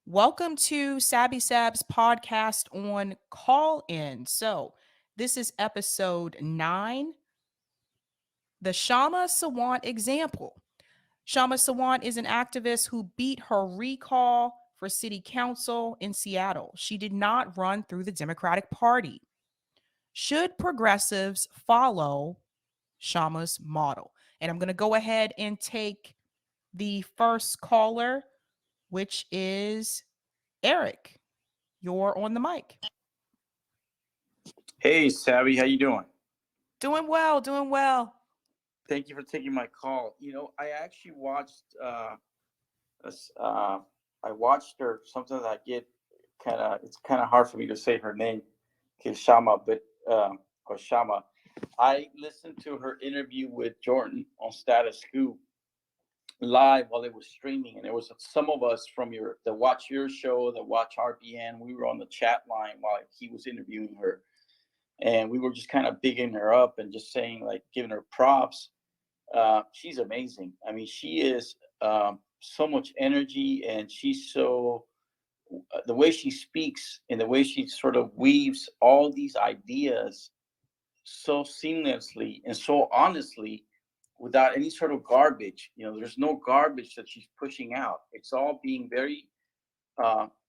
Welcome to Sabs podcast on Callin. So, this is episode 9, the Kshama Sawant example. Kshama Sawant is an activist who beat her recall for city council in Seattle. She did not run through the Democratic Party. Should progressives follow Kshama's model? And I'm going to go ahead and take the first caller, which is Eric. You're on the mic. Hey, Sabby, how you doing? Doing well, doing well. Thank you for taking my call. I actually watched. I watched her. Sometimes I get It's kind of hard for me to say her name, Kshama, or Shama. I listened to her interview with Jordan on Status Scoop live while it was streaming, and there was some of us from the Watch Your Show, the Watch RBN. We were on the chat line while he was interviewing her. And we were just kind of bigging her up and just saying, like, giving her props. She's amazing. I mean, she is so much energy, and she's so the way she speaks and the way she sort of weaves all these ideas so seamlessly and so honestly without any sort of garbage. There's no garbage that she's pushing out. It's all being very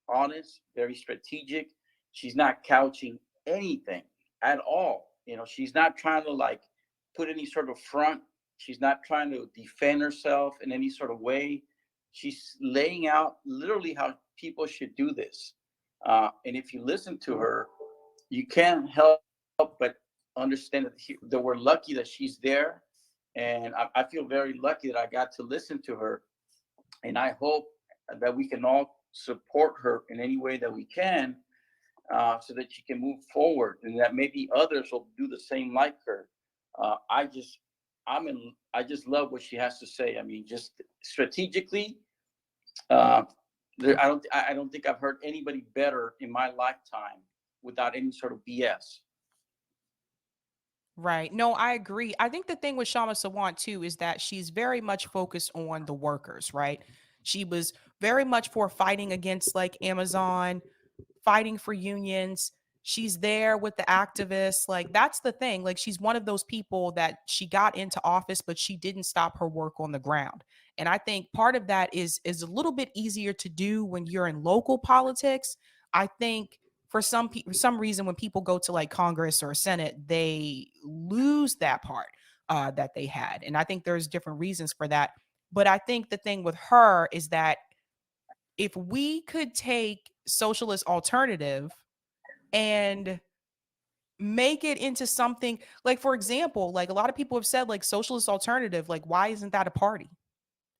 honest, very strategic. She's not couching anything at all. She's not trying to like put any sort of front. She's not trying to defend herself in any sort of way. She's laying out literally how people should do this. And if you listen to her, you can't help but understand that we're lucky that she's there. And I feel very lucky that I got to listen to her. And I hope that we can all support her in any way that we can, so that she can move forward, and that maybe others will do the same like her. I just love what she has to say. I mean, just strategically, I don't think I've heard anybody better in my lifetime without any sort of BS. Right. No, I agree. I think the thing with Kshama Sawant too is that she's very much focused on the workers, right? She was very much for fighting against like Amazon, fighting for unions. She's there with the activists. Like, that's the thing. Like, she's one of those people that she got into office, but she didn't stop her work on the ground. And I think part of that is a little bit easier to do when you're in local politics. I think for some reason, when people go to like Congress or Senate, they lose that part that they had. And I think there's different reasons for that. But I think the thing with her is that if we could take socialist alternative and make it into something like, for example, like a lot of people have said, like, socialist alternative, like, why isn't that a party?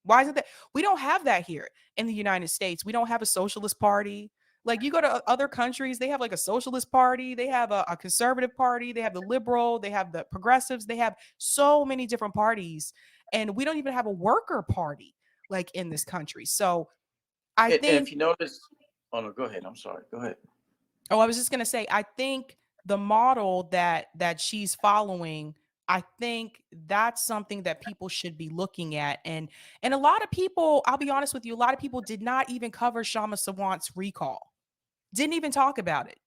Why isn't that? We don't have that here in the United States. We don't have a socialist party. Like, you go to other countries, they have like a socialist party, they have a conservative party, they have the liberal, they have the progressives, they have so many different parties. And we don't even have a worker party like in this country. So I And think, if you notice, oh no, go ahead. I'm sorry. Go ahead. oh, I was just going to say, I think the model that she's following, I think that's something that people should be looking at. And a lot of people, I'll be honest with you, a lot of people did not even cover Kshama Sawant's recall. Didn't even talk about it.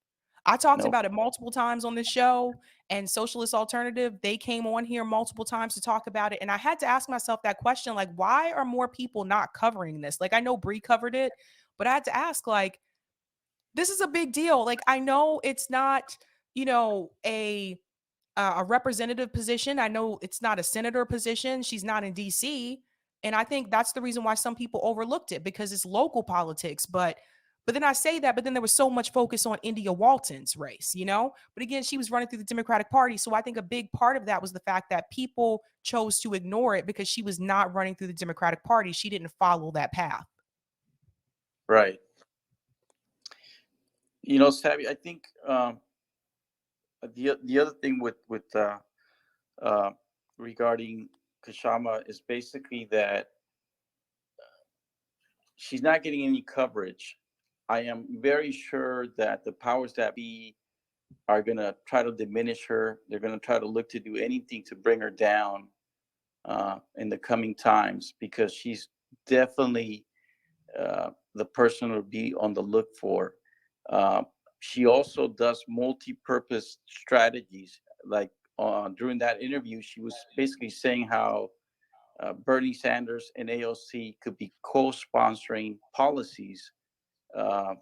I talked No. about it multiple times on this show, and Socialist Alternative, they came on here multiple times to talk about it. And I had to ask myself that question, like, why are more people not covering this? Like, I know Bree covered it, but I had to ask, like, this is a big deal. Like, I know it's not, a representative position. I know it's not a senator position. She's not in DC. And I think that's the reason why some people overlooked it, because it's local politics. But then I say that, but then there was so much focus on India Walton's race, But again, she was running through the Democratic Party. So I think a big part of that was the fact that people chose to ignore it because she was not running through the Democratic Party. She didn't follow that path. Right. Sabby, I think the other thing with regarding Kshama is basically that she's not getting any coverage. I am very sure that the powers that be are going to try to diminish her. They're going to try to look to do anything to bring her down in the coming times, because she's definitely the person would be on the look for. Uh, she also does multi-purpose strategies. Like during that interview, she was basically saying how Bernie Sanders and AOC could be co-sponsoring policies uh,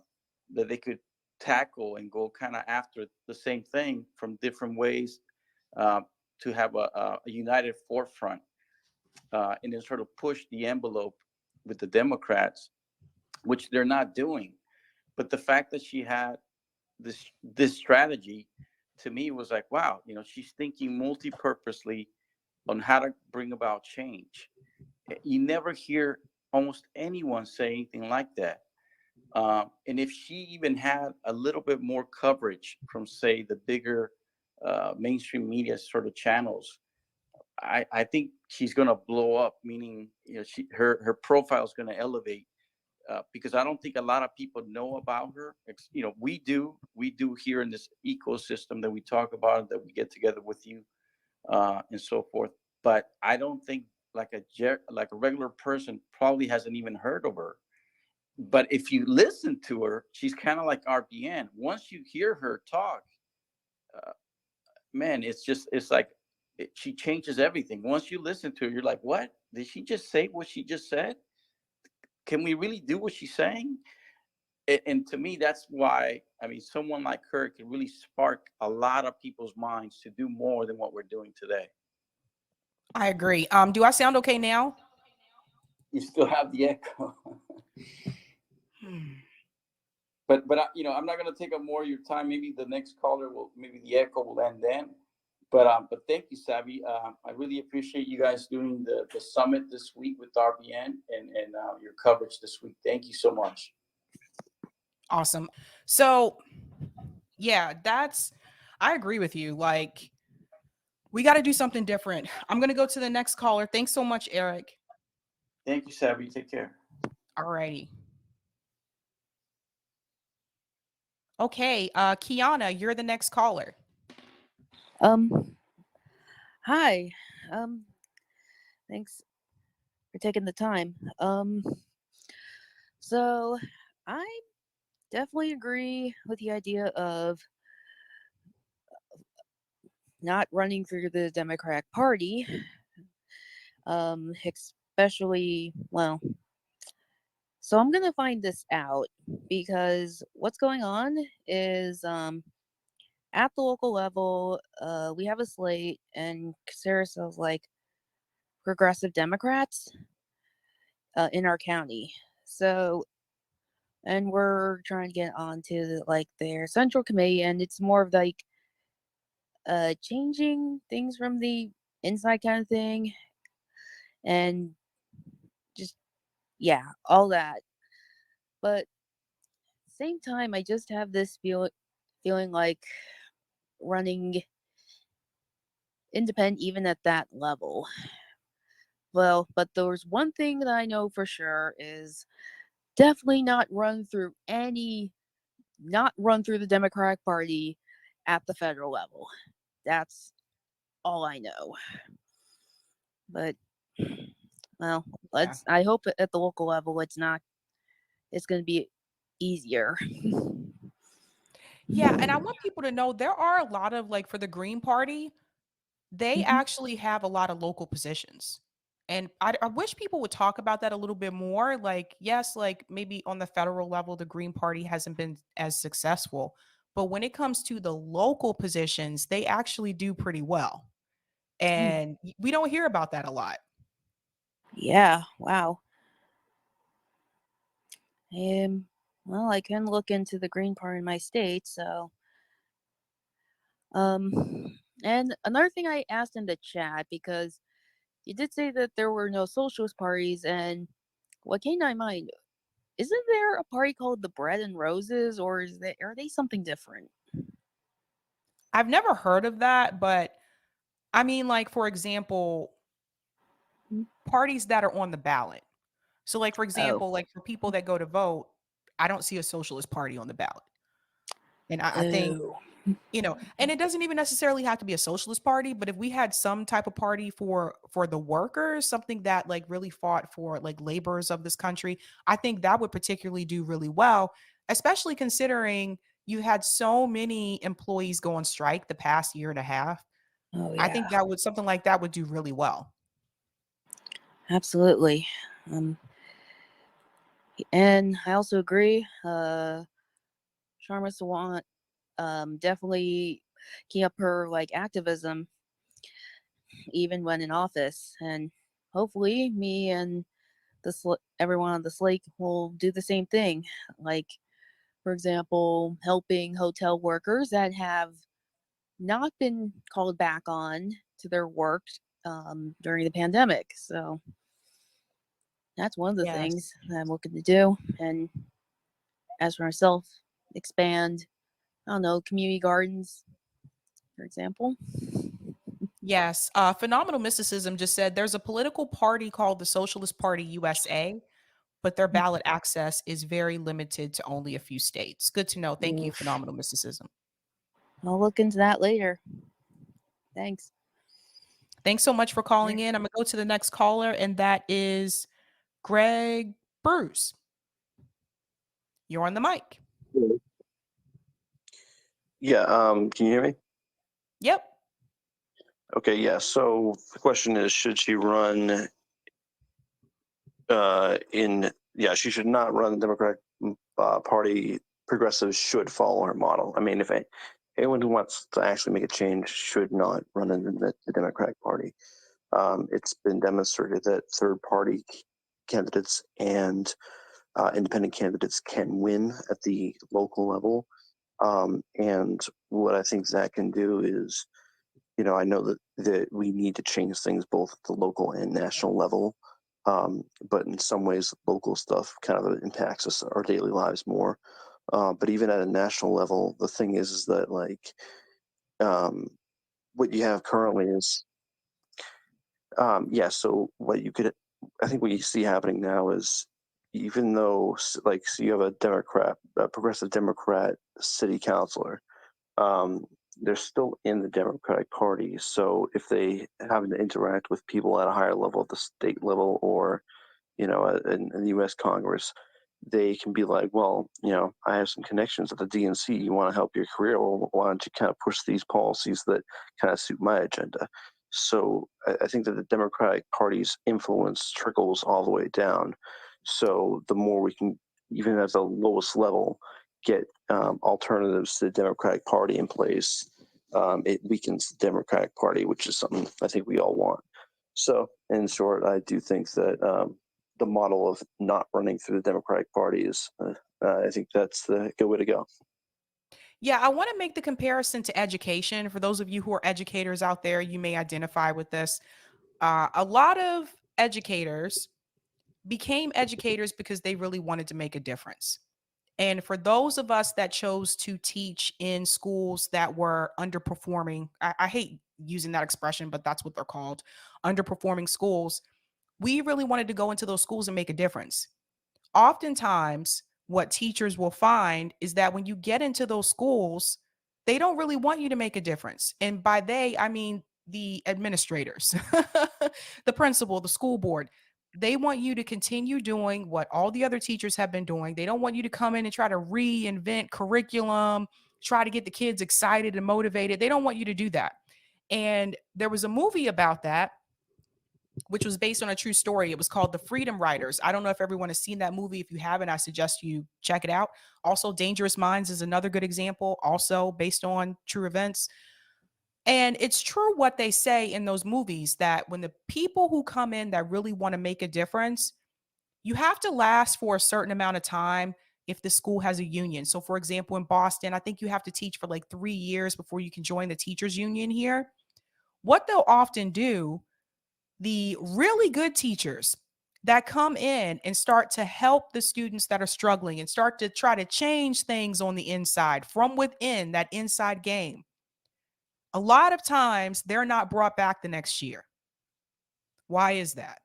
that they could tackle and go kind of after the same thing from different ways uh, to have a united forefront and then sort of push the envelope with the Democrats, which they're not doing. But the fact that she had this strategy, to me, was like, wow, she's thinking multi-purposely on how to bring about change. You never hear almost anyone say anything like that. And if she even had a little bit more coverage from, say, the bigger mainstream media sort of channels, I think she's going to blow up. Meaning, her profile is going to elevate because I don't think a lot of people know about her. We do here in this ecosystem that we talk about, that we get together with you and so forth. But I don't think like a regular person probably hasn't even heard of her. But if you listen to her, she's kind of like RBN. Once you hear her talk, uh, man, it's like she changes everything. Once you listen to her, you're like, what? Did she just say what she just said? Can we really do what she's saying? And to me, that's why, I mean, someone like her can really spark a lot of people's minds to do more than what we're doing today. I agree. Do I sound okay now? You still have the echo. But I'm not going to take up more of your time. Maybe the next caller maybe the echo will end then. But thank you, Sabby. I really appreciate you guys doing the summit this week with RBN and your coverage this week. Thank you so much. Awesome. So, yeah, I agree with you. Like, we got to do something different. I'm going to go to the next caller. Thanks so much, Eric. Thank you, Sabby. Take care. All righty. Okay, Kiana, you're the next caller. Hi. Thanks for taking the time. So I definitely agree with the idea of not running through the Democratic Party. Especially, well, so I'm gonna find this out because what's going on is at the local level, we have a slate and consider ourselves like progressive Democrats in our county. So, and we're trying to get onto like their central committee, and it's more of like changing things from the inside kind of thing, and just all that. But same time, I just have this feeling like running independent even at that level. Well, but there's one thing that I know for sure is definitely not run through the Democratic Party at the federal level. That's all I know. But well, I hope at the local level it's going to be easier. Yeah, and I want people to know there are a lot of, like, for the Green Party, they actually have a lot of local positions. And I wish people would talk about that a little bit more. Like, yes, like maybe on the federal level, the Green Party hasn't been as successful. But when it comes to the local positions, they actually do pretty well. And we don't hear about that a lot. Yeah, wow. Well, I can look into the Green Party in my state, so and another thing I asked in the chat, because you did say that there were no socialist parties, and what came to my mind, isn't there a party called the Bread and Roses, or are they something different? I've never heard of that, but I mean, like, for example, parties that are on the ballot. So, like, for Oh. example, like for people that go to vote, I don't see a socialist party on the ballot. And I think Oh. And it doesn't even necessarily have to be a socialist party, but if we had some type of party for the workers, something that like really fought for like laborers of this country, I think that would particularly do really well, especially considering you had so many employees go on strike the past year and a half. Oh I yeah, think that would something like that would do really well. absolutely. And I also agree. Sharma Sawant definitely keep up her like activism even when in office, and hopefully me and everyone on the slate will do the same thing. Like, for example, helping hotel workers that have not been called back on to their work during the pandemic. So that's one of the things Yes. that I'm looking to do. And as for myself, expand, I don't know, community gardens, for example. Yes. Phenomenal Mysticism just said there's a political party called the Socialist Party USA, but their ballot access is very limited to only a few states. Good to know. Thank you, Oof. Phenomenal Mysticism. I'll look into that later. Thanks. Thanks so much for calling in. I'm going to go to the next caller, and that is Greg Bruce. You're on the mic. Yeah, can you hear me? Yep. Okay, yeah. So the question is, should she run she should not run the Democratic Party. Progressives should follow her model. I mean, if anyone who wants to actually make a change should not run in the Democratic Party. It's been demonstrated that third party candidates and independent candidates can win at the local level. And what I think that can do is, I know that we need to change things both at the local and national level. But in some ways, local stuff kind of impacts us, our daily lives more. But even at a national level, the thing is that like what you have currently is, So I think what you see happening now is, even though so you have a progressive Democrat city councilor, um, they're still in the Democratic Party. So if they happen to interact with people at a higher level, at the state level, or in the U.S. Congress, they can be like, well, I have some connections at the DNC. You want to help your career? Well, why don't you kind of push these policies that kind of suit my agenda? So I think that the Democratic Party's influence trickles all the way down. So the more we can, even at the lowest level, get alternatives to the Democratic Party in place, it weakens the Democratic Party, which is something I think we all want. So, in short, I do think that the model of not running through the Democratic Party is, I think that's the good way to go. Yeah, I want to make the comparison to education. For those of you who are educators out there, you may identify with this. A lot of educators became educators because they really wanted to make a difference. And for those of us that chose to teach in schools that were underperforming, I hate using that expression, but that's what they're called, underperforming schools, we really wanted to go into those schools and make a difference. Oftentimes, what teachers will find is that when you get into those schools, they don't really want you to make a difference. And by they, I mean the administrators, the principal, the school board. They want you to continue doing what all the other teachers have been doing. They don't want you to come in and try to reinvent curriculum, try to get the kids excited and motivated. They don't want you to do that. And there was a movie about that, which was based on a true story. It was called The Freedom Riders. I don't know if everyone has seen that movie. If you haven't, I suggest you check it out. Also, Dangerous Minds is another good example, also based on true events. And it's true what they say in those movies, that when the people who come in that really want to make a difference, you have to last for a certain amount of time if the school has a union. So, for example, in Boston, I think you have to teach for like 3 years before you can join the teachers union here. What they'll often do, the really good teachers that come in and start to help the students that are struggling and start to try to change things on the inside from within that inside game, a lot of times they're not brought back the next year. Why is that?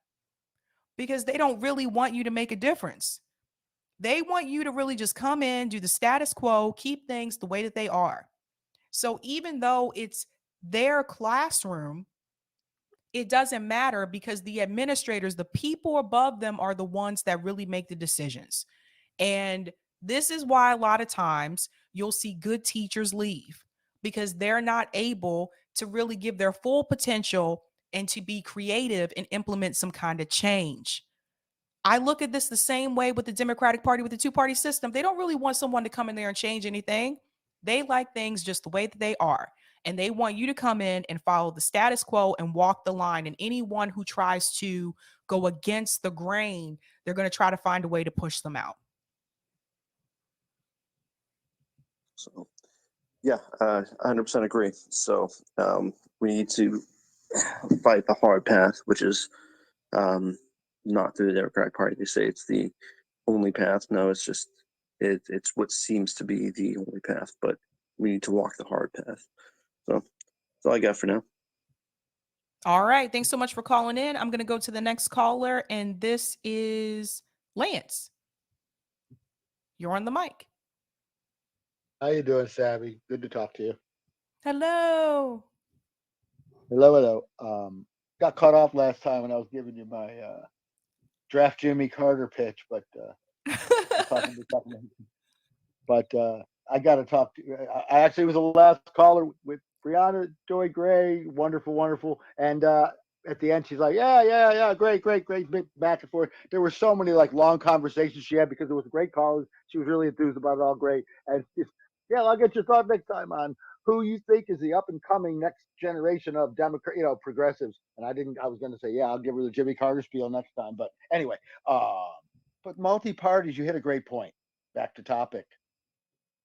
Because they don't really want you to make a difference. They want you to really just come in, do the status quo, keep things the way that they are. So even though it's their classroom, it doesn't matter because the administrators, the people above them, are the ones that really make the decisions. And this is why a lot of times you'll see good teachers leave because they're not able to really give their full potential and to be creative and implement some kind of change. I look at this the same way with the Democratic Party, with the two-party system. They don't really want someone to come in there and change anything. They like things just the way that they are. And they want you to come in and follow the status quo and walk the line. And anyone who tries to go against the grain, they're going to try to find a way to push them out. So, yeah, 100% agree. So we need to fight the hard path, which is not through the Democratic Party. They say it's the only path. No, it's just it's what seems to be the only path, but we need to walk the hard path. So that's all I got for now. All right. Thanks so much for calling in. I'm going to go to the next caller, and this is Lance. You're on the mic. How you doing, Sabby? Good to talk to you. Hello. Hello. Got cut off last time when I was giving you my draft Jimmy Carter pitch, but I got to talk to you. I actually was the last caller with Brianna Joy Gray. Wonderful. And at the end, she's like, yeah, great, back and forth. There were so many like long conversations she had because it was a great call. She was really enthused about it all, great. And I'll get your thought next time on who you think is the up and coming next generation of Democrat, progressives. And I was going to say, I'll give her the Jimmy Carter spiel next time. But anyway, but multi-parties, you hit a great point. Back to topic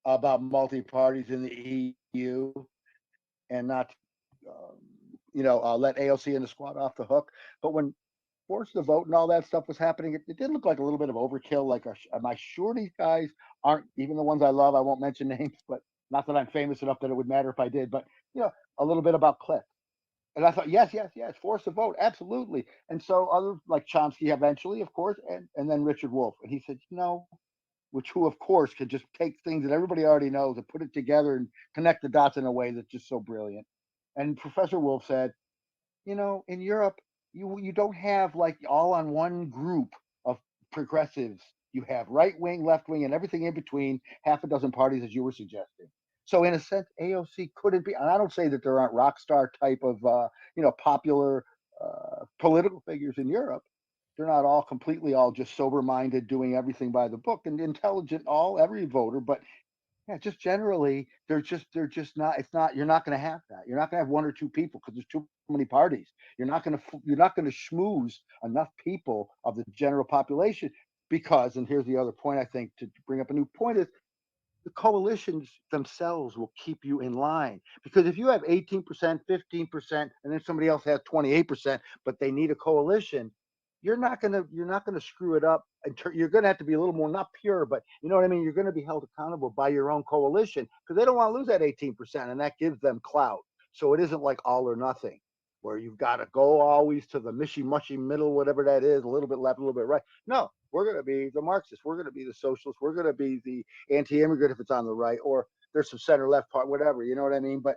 about multi-parties in the EU and not, let AOC and the squad off the hook. But when forced to vote and all that stuff was happening, it did look like a little bit of overkill. Like, am I sure these guys aren't, even the ones I love, I won't mention names, but not that I'm famous enough that it would matter if I did, but, a little bit about Cliff. And I thought, yes, forced to vote, absolutely. And so others like Chomsky eventually, of course, and then Richard Wolff. And he said, who of course could just take things that everybody already knows and put it together and connect the dots in a way that's just so brilliant. And Professor Wolff said, in Europe, you don't have like all on one group of progressives. You have right wing, left wing, and everything in between, half a dozen parties, as you were suggesting. So in a sense, AOC couldn't be, and I don't say that there aren't rock star type of, popular political figures in Europe. They're not all completely all just sober minded, doing everything by the book and intelligent, every voter, but just generally, they're just not. It's not. You're not going to have that. You're not going to have one or two people because there's too many parties. You're not going to schmooze enough people of the general population because. And here's the other point. I think to bring up a new point is the coalitions themselves will keep you in line because if you have 18%, 15%, and then somebody else has 28%, but they need a coalition. You're not gonna screw it up. You're gonna have to be a little more not pure, but you know what I mean. You're gonna be held accountable by your own coalition because they don't want to lose that 18%, and that gives them clout. So it isn't like all or nothing, where you've got to go always to the mushy middle, whatever that is, a little bit left, a little bit right. No, we're gonna be the Marxists. We're gonna be the socialists. We're gonna be the anti-immigrant if it's on the right, or there's some center left part, whatever. You know what I mean? But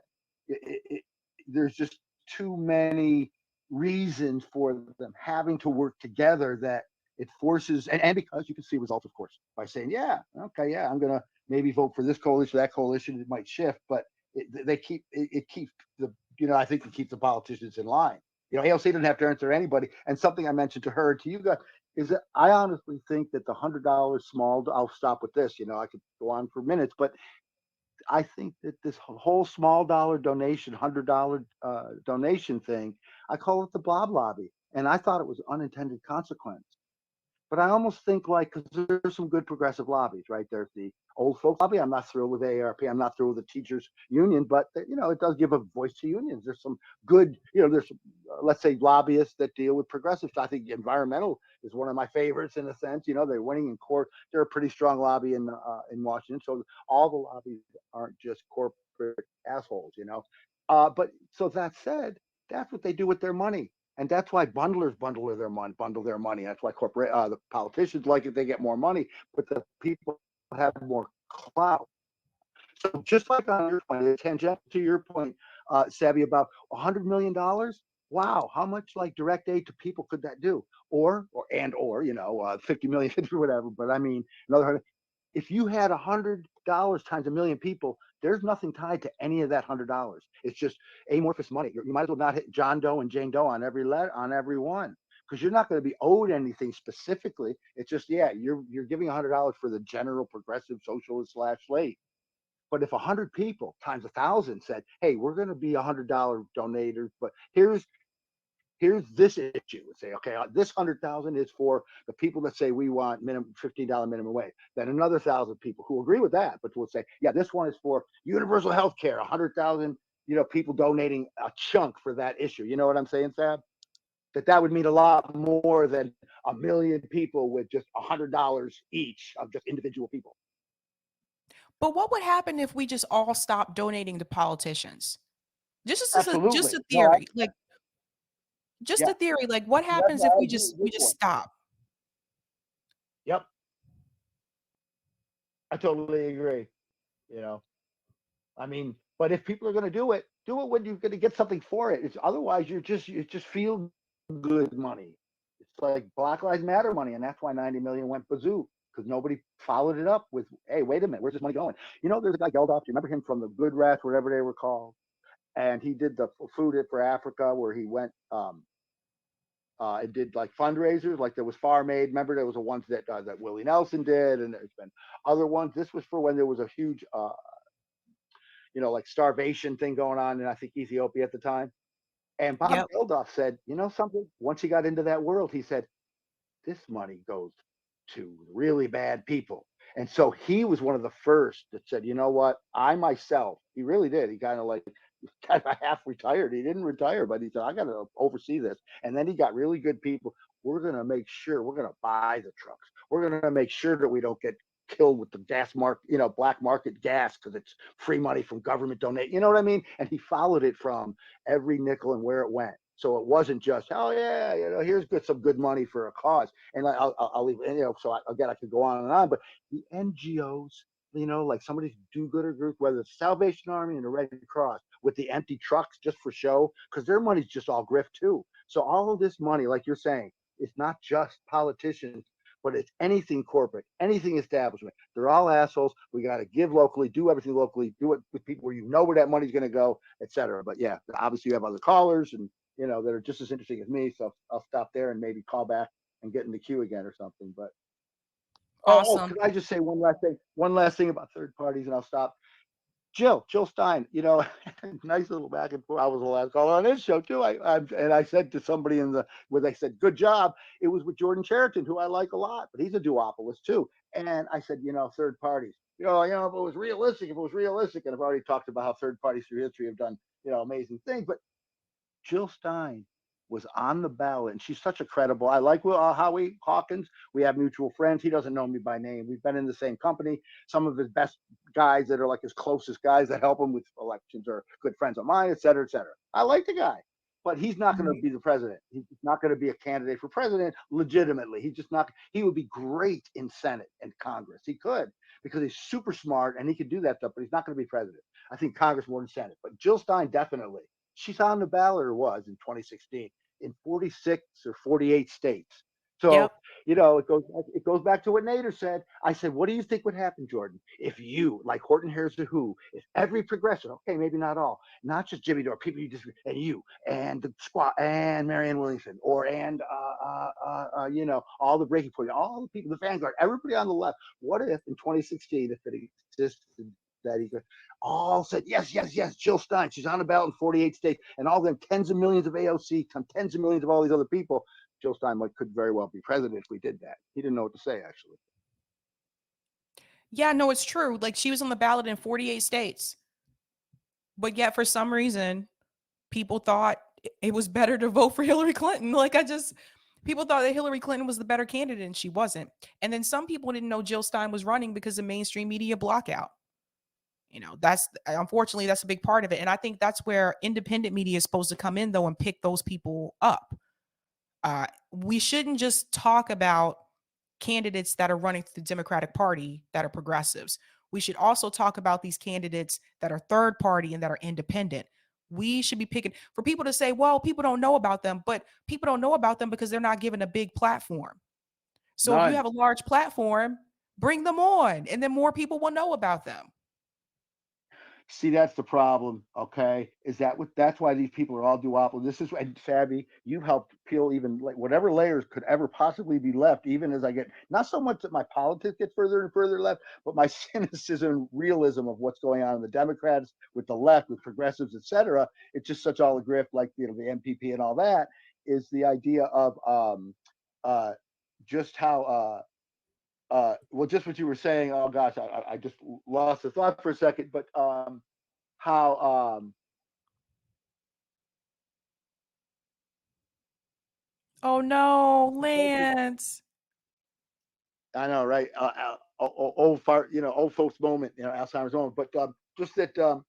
there's just too many reasons for them having to work together that it forces, and because you can see results, of course, by saying, I'm going to maybe vote for this coalition, that coalition, it might shift, but it keeps the, I think it keeps the politicians in line. AOC didn't have to answer anybody. And something I mentioned to her, to you guys, is that I honestly think that the $100 small, I'll stop with this, I could go on for minutes, but I think that this whole small dollar donation, $100 donation thing, I call it the blob lobby. And I thought it was unintended consequence. But I almost think because there's some good progressive lobbies, right? There's the old folks lobby. I'm not thrilled with AARP. I'm not thrilled with the teachers union, but it does give a voice to unions. There's some good, there's some, let's say lobbyists that deal with progressives. I think environmental is one of my favorites in a sense. They're winning in court. They're a pretty strong lobby in Washington. So all the lobbies aren't just corporate assholes, But so that said, that's what they do with their money. And that's why bundlers bundle their money. That's why the politicians like it; they get more money, but the people have more clout. So just like on your point, tangential to your point, Sabby, about $100 million. Wow, how much like direct aid to people could that do? Or 50 million, 50 whatever. But I mean, another if you had $100 times a million people, there's nothing tied to any of that $100. It's just amorphous money. You might as well not hit John Doe and Jane Doe on every one, because you're not going to be owed anything specifically. It's just you're giving $100 for the general progressive socialist / slave. But if 100 people times 1,000 said, "Hey, we're going to be $100 donators, but here's this issue," and say, okay, this 100,000 is for the people that say we want minimum $15 minimum wage. Then another 1,000 people who agree with that, but will say, yeah, this one is for universal health care. 100,000, people donating a chunk for that issue. You know what I'm saying, Sab? That would mean a lot more than a million people with just $100 each of just individual people. But what would happen if we just all stopped donating to politicians? Just a Absolutely. theory, just Yeah. a theory. Like, what That's happens why if I we agree just with this one. stop? Yep. I totally agree. I mean, but if people are going to do it when you're going to get something for it. Otherwise it's just feel good money. It's like Black Lives Matter money, and that's why 90 million went bazoo, because nobody followed it up with, hey, wait a minute, where's this money going? There's a guy Geldof. Do you remember him from the Good Rats, whatever they were called? And he did the Food for Africa, where he went and did like fundraisers. Like there was Farm Aid. Remember, there was the ones that Willie Nelson did, and there's been other ones. This was for when there was a huge like starvation thing going on in, I think, Ethiopia at the time. And Bob Yep. Geldof said, something, once he got into that world, he said, this money goes to really bad people. And so he was one of the first that said, you know what, I myself, he really did. He kind of half retired. He didn't retire, but he said, I got to oversee this. And then he got really good people. We're going to make sure we're going to buy the trucks. We're going to make sure that we don't get killed with the gas market, black market gas, because it's free money from government donate. You know what I mean? And he followed it from every nickel and where it went. So it wasn't just, oh yeah, here's some good money for a cause. And I'll leave, so I could go on and on. But the NGOs, like some of these do-gooder groups, whether it's Salvation Army and the Red Cross, with the empty trucks just for show, because their money's just all grift too. So all of this money, like you're saying, it's not just politicians, but it's anything corporate, anything establishment. They're all assholes. We got to give locally, do everything locally, do it with people where where that money's going to go, etc. But yeah, obviously you have other callers and that are just as interesting as me. So I'll stop there and maybe call back and get in the queue again or something. But Awesome. could I just say one last thing about third parties, and I'll stop. Jill Stein, nice little back and forth. I was the last caller on this show too. I said to somebody where they said, good job. It was with Jordan Cheriton, who I like a lot, but he's a duopolist too. And I said, third parties, if it was realistic, and I've already talked about how third parties through history have done, amazing things, but Jill Stein was on the ballot, and she's such a credible. I like Howie Hawkins. We have mutual friends. He doesn't know me by name. We've been in the same company. Some of his best guys that are like his closest guys that help him with elections are good friends of mine, et cetera, et cetera. I like the guy, but he's not going to be the president. He's not going to be a candidate for president legitimately. He's just not. He would be great in Senate and Congress. He could, because he's super smart and he could do that stuff, but he's not going to be president. I think Congress more than Senate, but Jill Stein definitely. She's on the ballot, or was in 2016, in 46 or 48 states. So, Yep. it goes back to what Nader said. I said, what do you think would happen, Jordan, if you, like Horton Hears the Who, if every progressive, okay, maybe not all, not just Jimmy Dore, people you just, and you, and the squad, and Marianne Williamson, and all the Breaking Point, all the people, the Vanguard, everybody on the left. What if in 2016, if it existed, that he all said, yes, Jill Stein, she's on the ballot in 48 states, and all them tens of millions of AOC, tens of millions of all these other people, Jill Stein could very well be president if we did that. He didn't know what to say, actually. Yeah, no, it's true. Like, she was on the ballot in 48 states. But yet, for some reason, people thought it was better to vote for Hillary Clinton. People thought that Hillary Clinton was the better candidate, and she wasn't. And then some people didn't know Jill Stein was running because of mainstream media blockout. Unfortunately, that's a big part of it. And I think that's where independent media is supposed to come in, though, and pick those people up. We shouldn't just talk about candidates that are running for the Democratic Party that are progressives. we should also talk about these candidates that are third party and that are independent. We should be picking for people to say, well, people don't know about them, but people don't know about them because they're not given a big platform. So if you None. have a large platform, bring them on, and then more people will know about them. See, that's the problem. Okay, is that what? That's why these people are all duopoly. This is and Sabby, you've helped peel even like whatever layers could ever possibly be left. Even as I get not so much that my politics get further and further left, but my cynicism and realism of what's going on in the Democrats with the left, with progressives, etc. It's just such all a grift, like the MPP and all that. Is the idea of uh, just how well, just what you were saying. Oh gosh, I just lost the thought for a second. But how Oh no, Lance. I know, right? Old fart, old folks moment, Alzheimer's moment. But just that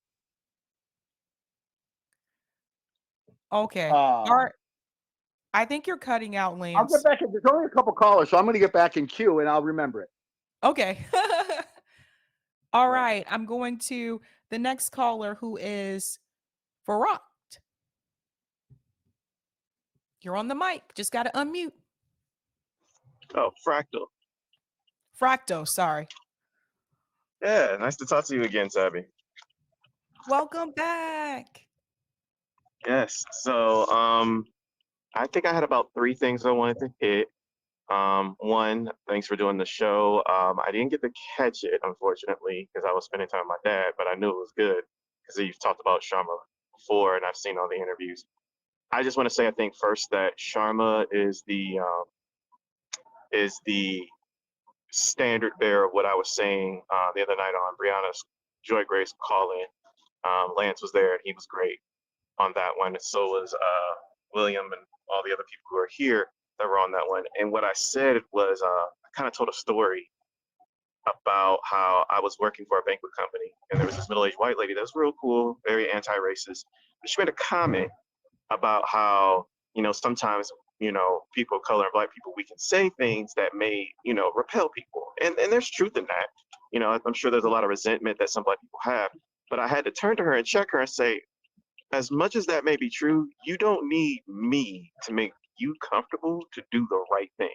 Okay. All um, right. I think you're cutting out, I'll get Lance. back in. There's only a couple callers, so I'm going to get back in queue and I'll remember it. Okay. All Right. right. I'm going to the next caller who is Farah. You're on the mic. Just got to unmute. Oh, Fractal. Fracto, sorry. Yeah, nice to talk to you again, Sabby. Welcome back. Yes. So, I think I had about 3 things I wanted to hit. One, thanks for doing the show. I didn't get to catch it, unfortunately, because I was spending time with my dad, but I knew it was good because you've talked about Sharma before, and I've seen all the interviews. I just want to say, I think first that Sharma is the standard bearer of what I was saying the other night on Brianna's Joy Grace Callin. Lance was there and he was great on that one. So was William and all the other people who are here that were on that one. And what I said was I kind of told a story about how I was working for a banquet company and there was this middle-aged white lady that was real cool, very anti-racist. But she made a comment about how, sometimes, people of color and black people, we can say things that may, repel people. And there's truth in that. I'm sure there's a lot of resentment that some black people have. But I had to turn to her and check her and say, as much as that may be true, you don't need me to make you comfortable to do the right thing.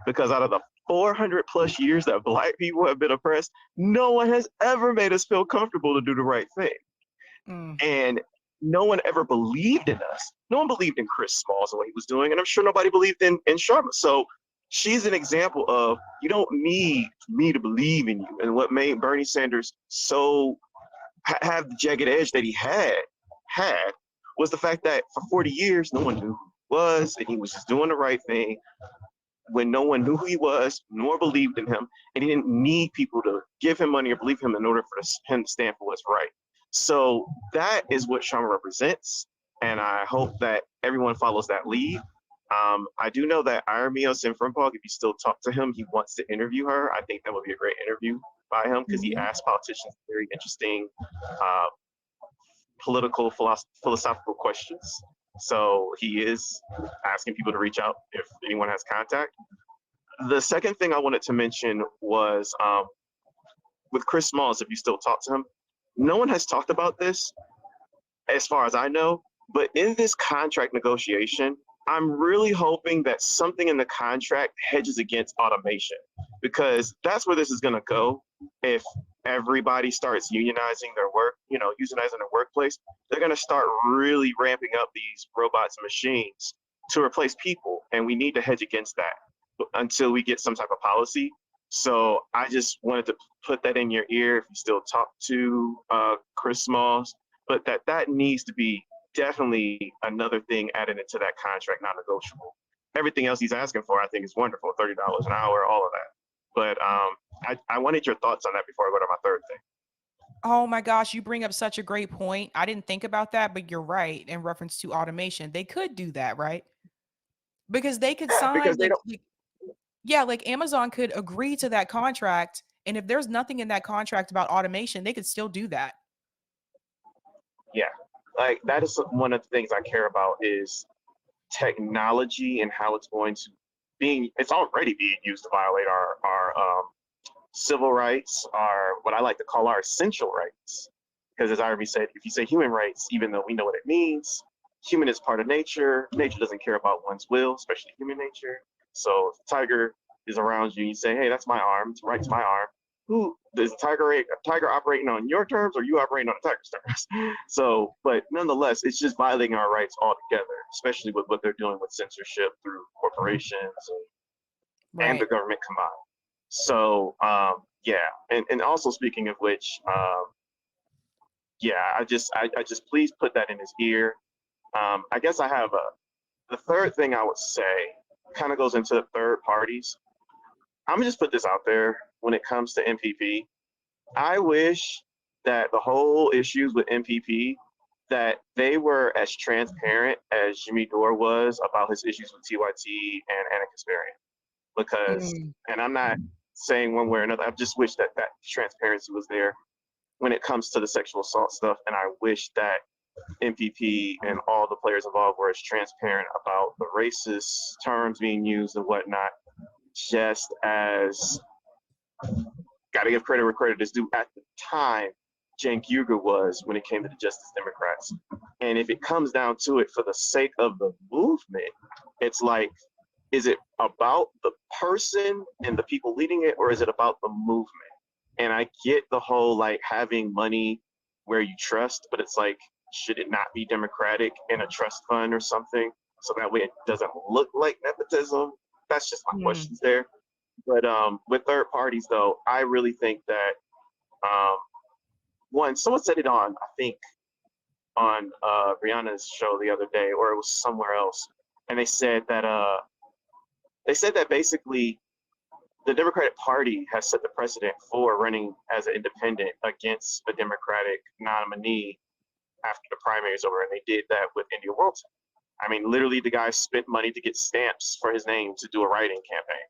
Because out of the 400 plus years that black people have been oppressed, no one has ever made us feel comfortable to do the right thing. Mm. And no one ever believed in us. No one believed in Chris Smalls and what he was doing. And I'm sure nobody believed in Sharma. So she's an example of you don't need me to believe in you. And what made Bernie Sanders so have the jagged edge that he had was the fact that for 40 years, no one knew who he was, and he was just doing the right thing when no one knew who he was, nor believed in him, and he didn't need people to give him money or believe him in order for him to stand for what's right. So that is what Sharma represents, and I hope that everyone follows that lead. I do know that Iramios and Frimpong, if you still talk to him, he wants to interview her. I think that would be a great interview by him because he asks politicians very interesting political, philosophical questions. So he is asking people to reach out if anyone has contact. The second thing I wanted to mention was with Chris Smalls, if you still talk to him, no one has talked about this as far as I know, but in this contract negotiation, I'm really hoping that something in the contract hedges against automation because that's where this is going to go. If everybody starts unionizing their work, unionizing their workplace, they're going to start really ramping up these robots and machines to replace people. And we need to hedge against that until we get some type of policy. So I just wanted to put that in your ear if you still talk to Chris Smalls, but that needs to be definitely another thing added into that contract, not negotiable. Everything else he's asking for, I think, is wonderful. $30 an hour, all of that. But I wanted your thoughts on that before I go to my third thing. Oh my gosh, you bring up such a great point. I didn't think about that, but you're right in reference to automation. They could do that, right? Because they could sign Because they don't. like Amazon could agree to that contract, and if there's nothing in that contract about automation, they could still do that. Yeah, like that is one of the things I care about is technology and how it's going to it's already being used to violate our civil rights are what I like to call our essential rights. Because as I already said, if you say human rights, even though we know what it means, human is part of nature. Nature doesn't care about one's will, especially human nature. So if a tiger is around you, you say, hey, that's my arm, it's right to my arm. Who is a tiger operating on your terms or you operating on the tiger's terms? So, but nonetheless, it's just violating our rights altogether, especially with what they're doing with censorship through corporations and the Right. government combined. So, yeah, and also speaking of which, yeah, I just please put that in his ear. I guess I have the third thing I would say kind of goes into the third parties. I'm gonna just put this out there when it comes to MPP. I wish that the whole issues with MPP that they were as transparent as Jimmy Dore was about his issues with TYT and Anna Kasparian. Because, Mm. and I'm not saying one way or another, I just wish that that transparency was there when it comes to the sexual assault stuff. And I wish that MPP and all the players involved were as transparent about the racist terms being used and whatnot, just as got to give credit where credit is due. At the time, Cenk Uygur was when it came to the Justice Democrats. And if it comes down to it, for the sake of the movement, it's like, is it about the person and the people leading it, or is it about the movement? And I get the whole like having money where you trust, but it's like, should it not be democratic in a trust fund or something? So that way it doesn't look like nepotism. That's just my Mm. questions there. But with third parties, though, I really think that one, someone said it on, I think, on Brianna's show the other day, or it was somewhere else, and they said that basically the Democratic Party has set the precedent for running as an independent against a Democratic nominee after the primaries over, and they did that with India Walton. I mean, literally, the guy spent money to get stamps for his name to do a write-in campaign.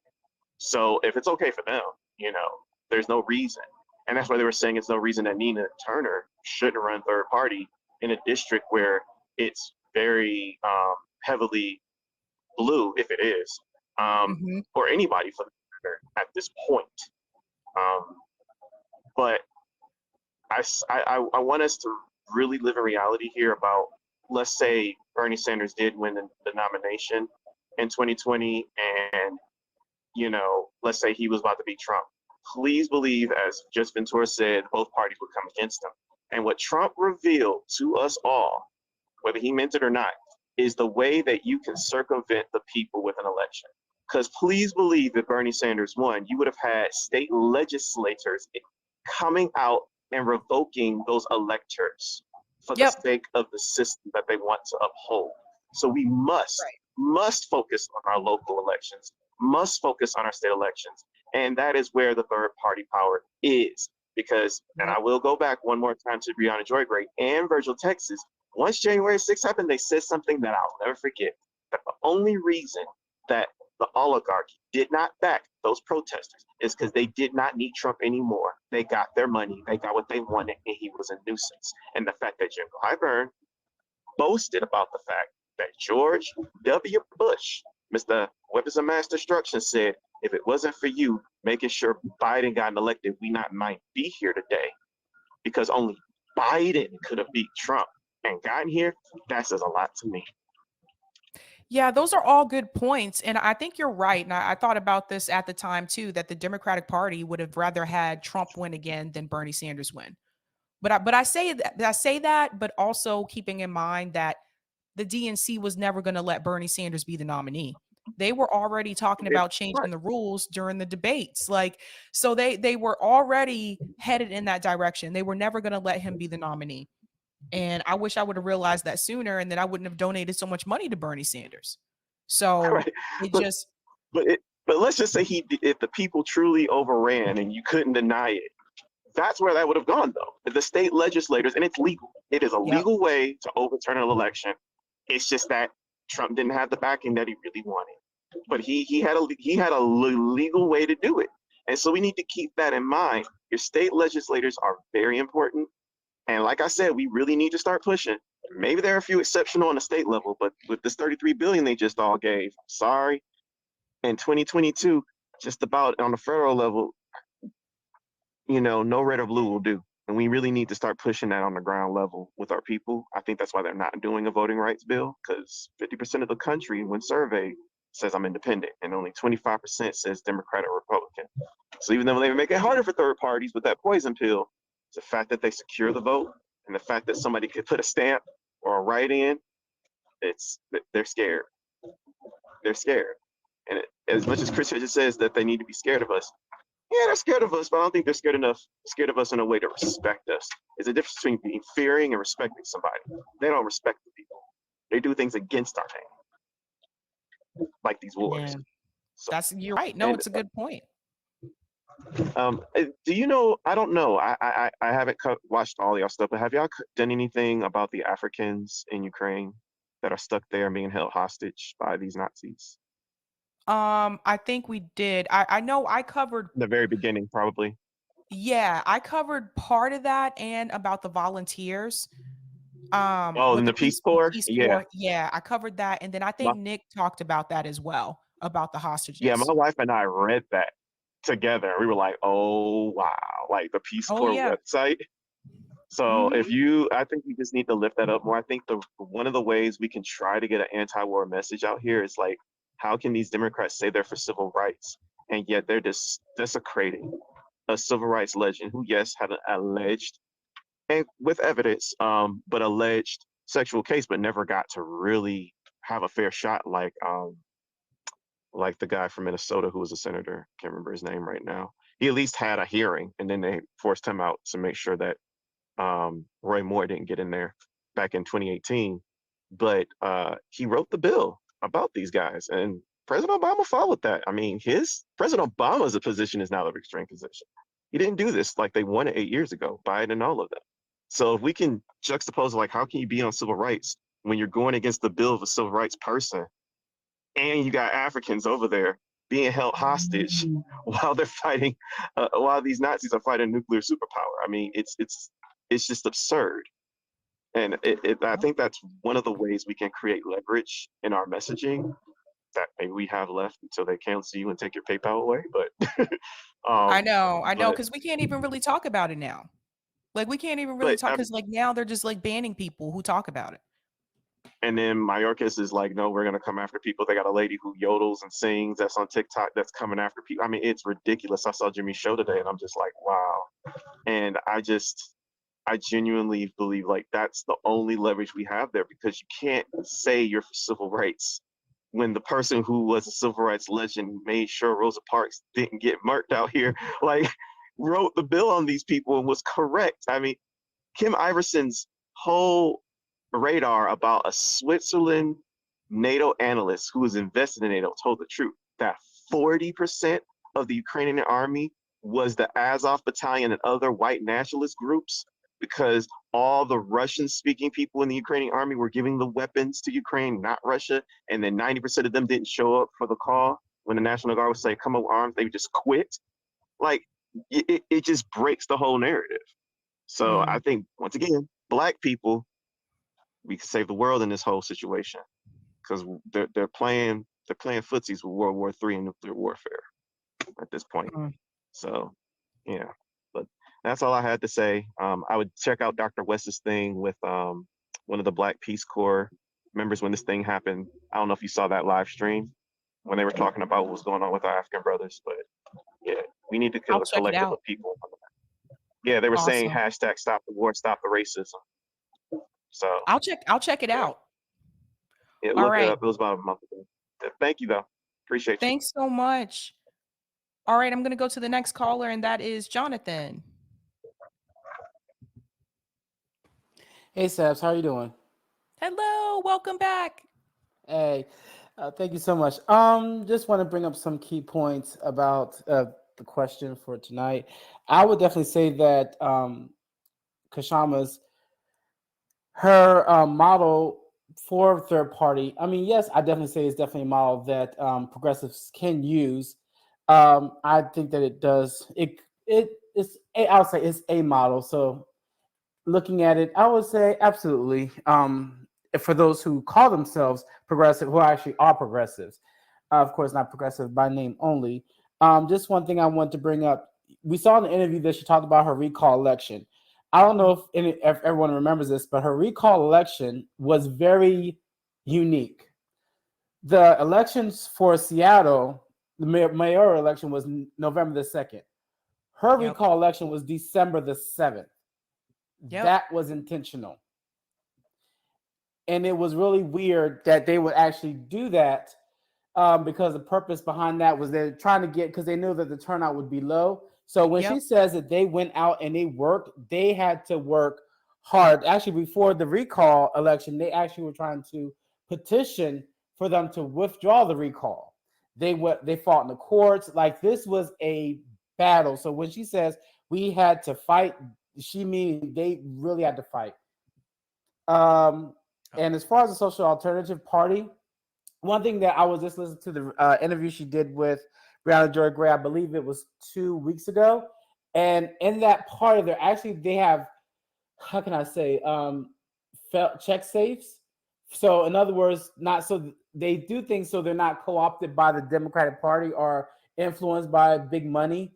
So if it's okay for them, you know, there's no reason. And that's why they were saying it's no reason that Nina Turner shouldn't run third party in a district where it's very heavily blue, if it is, Hmm. or anybody for the matter at this point. But I want us to really live in reality here about, let's say Bernie Sanders did win the nomination in 2020, and you know, let's say he was about to beat Trump. Please believe, as Judge Ventura said, both parties would come against him. And what Trump revealed to us all, whether he meant it or not, is the way that you can circumvent the people with an election. Because please believe if Bernie Sanders won, you would have had state legislators coming out and revoking those electors for the Yep. sake of the system that they want to uphold. So we must focus on our local elections, must focus on our state elections. And that is where the third party power is. Because, and I will go back one more time to Breonna Joy Gray and Virgil, Texas. Once January 6th happened, they said something that I'll never forget. That the only reason that the oligarchy did not back those protesters is because they did not need Trump anymore. They got their money, they got what they wanted, and he was a nuisance. And the fact that Jim Clyburn boasted about the fact that George W. Bush, Mr. Weapons of Mass Destruction, said, if it wasn't for you making sure Biden got elected, we might be here today, because only Biden could have beat Trump and gotten here. That says a lot to me. Yeah, those are all good points. And I think you're right. And I thought about this at the time too, that the Democratic Party would have rather had Trump win again than Bernie Sanders win. But I say that, but also keeping in mind that the DNC was never going to let Bernie Sanders be the nominee. They were already talking about changing the rules during the debates. Like, so they were already headed in that direction. They were never going to let him be the nominee. And I wish I would have realized that sooner, and then I wouldn't have donated so much money to Bernie Sanders. So Right. it But just, but let's just say if the people truly overran and you couldn't deny it, that's where that would have gone though. The state legislators, and it's legal. It is a yep. legal way to overturn an election. It's just that Trump didn't have the backing that he really wanted. But he had a legal way to do it. And so we need to keep that in mind. Your state legislators are very important. And like I said, we really need to start pushing. Maybe there are a few exceptional on the state level, but with this $33 billion they just all gave, sorry. In 2022, just about on the federal level, no red or blue will do. And we really need to start pushing that on the ground level with our people. I think that's why they're not doing a voting rights bill, because 50% of the country, when surveyed, says I'm independent, and only 25% says Democrat or Republican. So even though they make it harder for third parties with that poison pill, it's the fact that they secure the vote and the fact that somebody could put a stamp or a write-in, they're scared. They're scared. And as much as Chris just says that they need to be scared of us, yeah, they're scared of us, but I don't think they're scared of us in a way to respect us. There's a difference between being fearing and respecting somebody. They don't respect the people. They do things against our name, like these wars. Yeah. So, You're right. No, and it's a good point. do you know? I don't know. I haven't watched all y'all stuff, but have y'all done anything about the Africans in Ukraine that are stuck there being held hostage by these Nazis? I think we did. I know I covered. The very beginning, probably. Yeah, I covered part of that and about the volunteers. Oh, With and the Peace Corps. Yeah, Corps. Yeah, I covered that, and then I think Nick talked about that as well, about the yeah. hostages. My wife and I read that together. We were like, oh wow, like the Peace Oh Corps yeah. website. So Mhm. I think we just need to lift that up more. I think one of the ways we can try to get an anti-war message out here is like, how can these Democrats say they're for civil rights and yet they're just desecrating a civil rights legend who, yes, had an alleged and with evidence, but alleged sexual case, but never got to really have a fair shot like the guy from Minnesota who was a senator. Can't remember his name right now. He at least had a hearing, and then they forced him out to make sure that Roy Moore didn't get in there back in 2018. But he wrote the bill about these guys, and President Obama followed that. I mean, President Obama's position is now the extreme position. He didn't do this like they wanted 8 years ago, Biden and all of them. So if we can juxtapose, like, how can you be on civil rights when you're going against the bill of a civil rights person, and you got Africans over there being held hostage while they're fighting, while these Nazis are fighting nuclear superpower? I mean, it's just absurd. And I think that's one of the ways we can create leverage in our messaging that maybe we have left until they cancel you and take your PayPal away. But, I um, know, but, because we can't even really talk about it now. Like we can't even really but, talk because like now they're just like banning people who talk about it. and then Mayorkas is like, no, we're gonna come after people. They got a lady who yodels and sings that's on TikTok that's coming after people. I mean, it's ridiculous. I saw Jimmy's show today, and I'm just like, wow. And I genuinely believe like that's the only leverage we have there, because you can't say you're for civil rights when the person who was a civil rights legend made sure Rosa Parks didn't get murked out here, like wrote the bill on these people and was correct. I mean, Kim Iverson's whole radar about a Switzerland NATO analyst who was invested in NATO told the truth that 40% of the Ukrainian army was the Azov battalion and other white nationalist groups, because all the Russian speaking people in the Ukrainian army were giving the weapons to Ukraine, not Russia. And then 90% of them didn't show up for the call when the National Guard would say, come up armed, they would just quit. Like, it just breaks the whole narrative. So I think, once again, Black people, we can save the world in this whole situation, because they're playing footsies with World War III and nuclear warfare at this point. So, yeah, but that's all I had to say. I would check out Dr. West's thing with one of the Black Peace Corps members when this thing happened. I don't know if you saw that live stream when they were talking about what was going on with our African brothers, but yeah, we need to kill I'll a check it collective out. of people. Yeah, they were saying Awesome. hashtag stop the war, stop the racism. So I'll check it out. yeah, All look it right. up. It was about a month ago. Thank you though. Appreciate you. Thanks so much. All right, I'm going to go to the next caller, and that is Jonathan. Hey, Sabs, how are you doing? Hello, welcome back. Hey, thank you so much. Just want to bring up some key points about the question for tonight. I would definitely say that Kshama's her model for third party. I mean, yes, I definitely say it's definitely a model that progressives can use. I think that it does. I would say it's a model. So looking at it, I would say absolutely. For those who call themselves progressive, who actually are progressives, of course, not progressive by name only. Just one thing I want to bring up we saw in the interview that she talked about her recall election. I don't know if everyone remembers this, but her recall election was very unique. The elections for Seattle, the mayoral election was November the 2nd. Her recall election was December the 7th. That was intentional. And it was really weird that they would actually do that because the purpose behind that was they're trying to get, because they knew that the turnout would be low. So when she says that they went out and they worked, they had to work hard. Actually, before the recall election, they actually were trying to petition for them to withdraw the recall. They fought in the courts. Like, this was a battle. So when she says we had to fight, she means they really had to fight. And as far as the Social Alternative Party, one thing that I was just listening to the interview she did with Breonna Joy Gray, I believe it was 2 weeks ago. And in that party, they have, how can I say, check safes. So in other words, they do things so they're not co-opted by the Democratic Party or influenced by big money.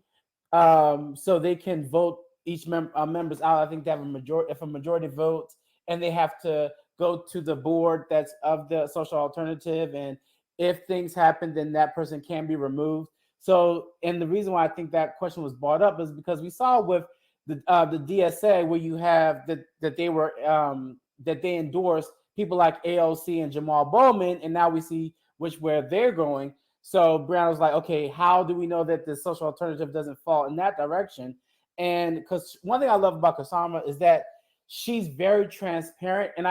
So they can vote each members out. I think they have a majority. If a majority votes, and they have to go to the board that's of the Social Alternative, and if things happen, then that person can be removed. So, and the reason why I think that question was brought up is because we saw with the DSA where you have that they endorsed people like AOC and Jamal Bowman, and now we see where they're going. So Brown was like, okay, how do we know that the Social Alternative doesn't fall in that direction? And because one thing I love about Kshama is that she's very transparent, and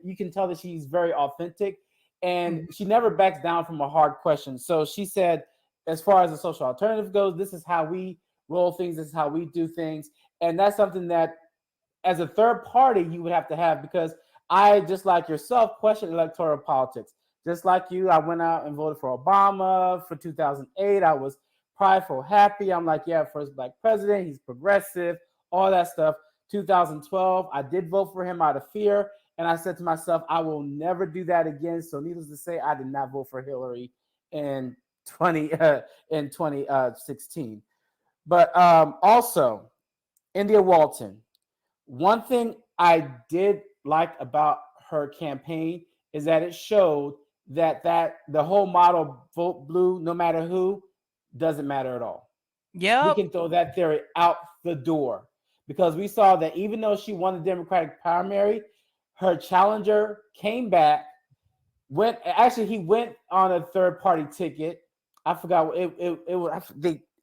you can tell that she's very authentic, and she never backs down from a hard question. So she said, as far as the Social Alternative goes, this is how we roll things, this is how we do things. And that's something that as a third party you would have to have, because I, just like yourself, question electoral politics. Just like you, I went out and voted for Obama for 2008. I was prideful, happy. I'm like, yeah, first black president, he's progressive, all that stuff. 2012, I did vote for him out of fear, and I said to myself, I will never do that again. So needless to say, I did not vote for Hillary in 2016. But also, India Walton, one thing I did like about her campaign is that it showed that the whole model, vote blue no matter who, doesn't matter at all. We can throw that theory out the door, because we saw that even though she won the Democratic primary, her challenger came back. He went on a third party ticket. I forgot it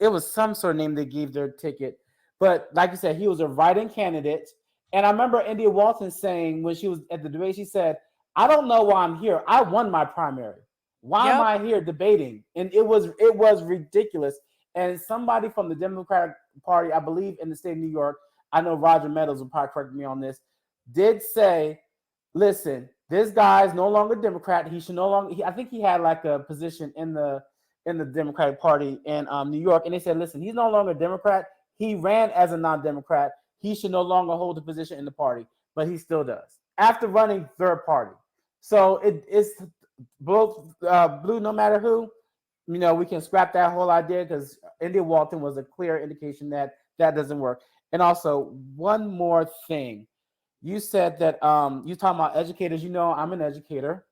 was some sort of name they gave their ticket, but like you said, he was a write-in candidate. And I remember India Walton saying when she was at the debate, she said, "I don't know why I'm here. I won my primary. Why am I here debating?" And it was ridiculous. And somebody from the Democratic Party, I believe in the state of New York, I know Roger Meadows will probably correct me on this, did say, listen, this guy's no longer Democrat. He should no longer, I think he had like a position in the Democratic Party in New York. And they said, listen, he's no longer a Democrat. He ran as a non-Democrat. He should no longer hold a position in the party, but he still does after running third party. So it's both blue no matter who. We can scrap that whole idea, because India Walton was a clear indication that doesn't work. And also, one more thing. You said that you talking about educators. I'm an educator,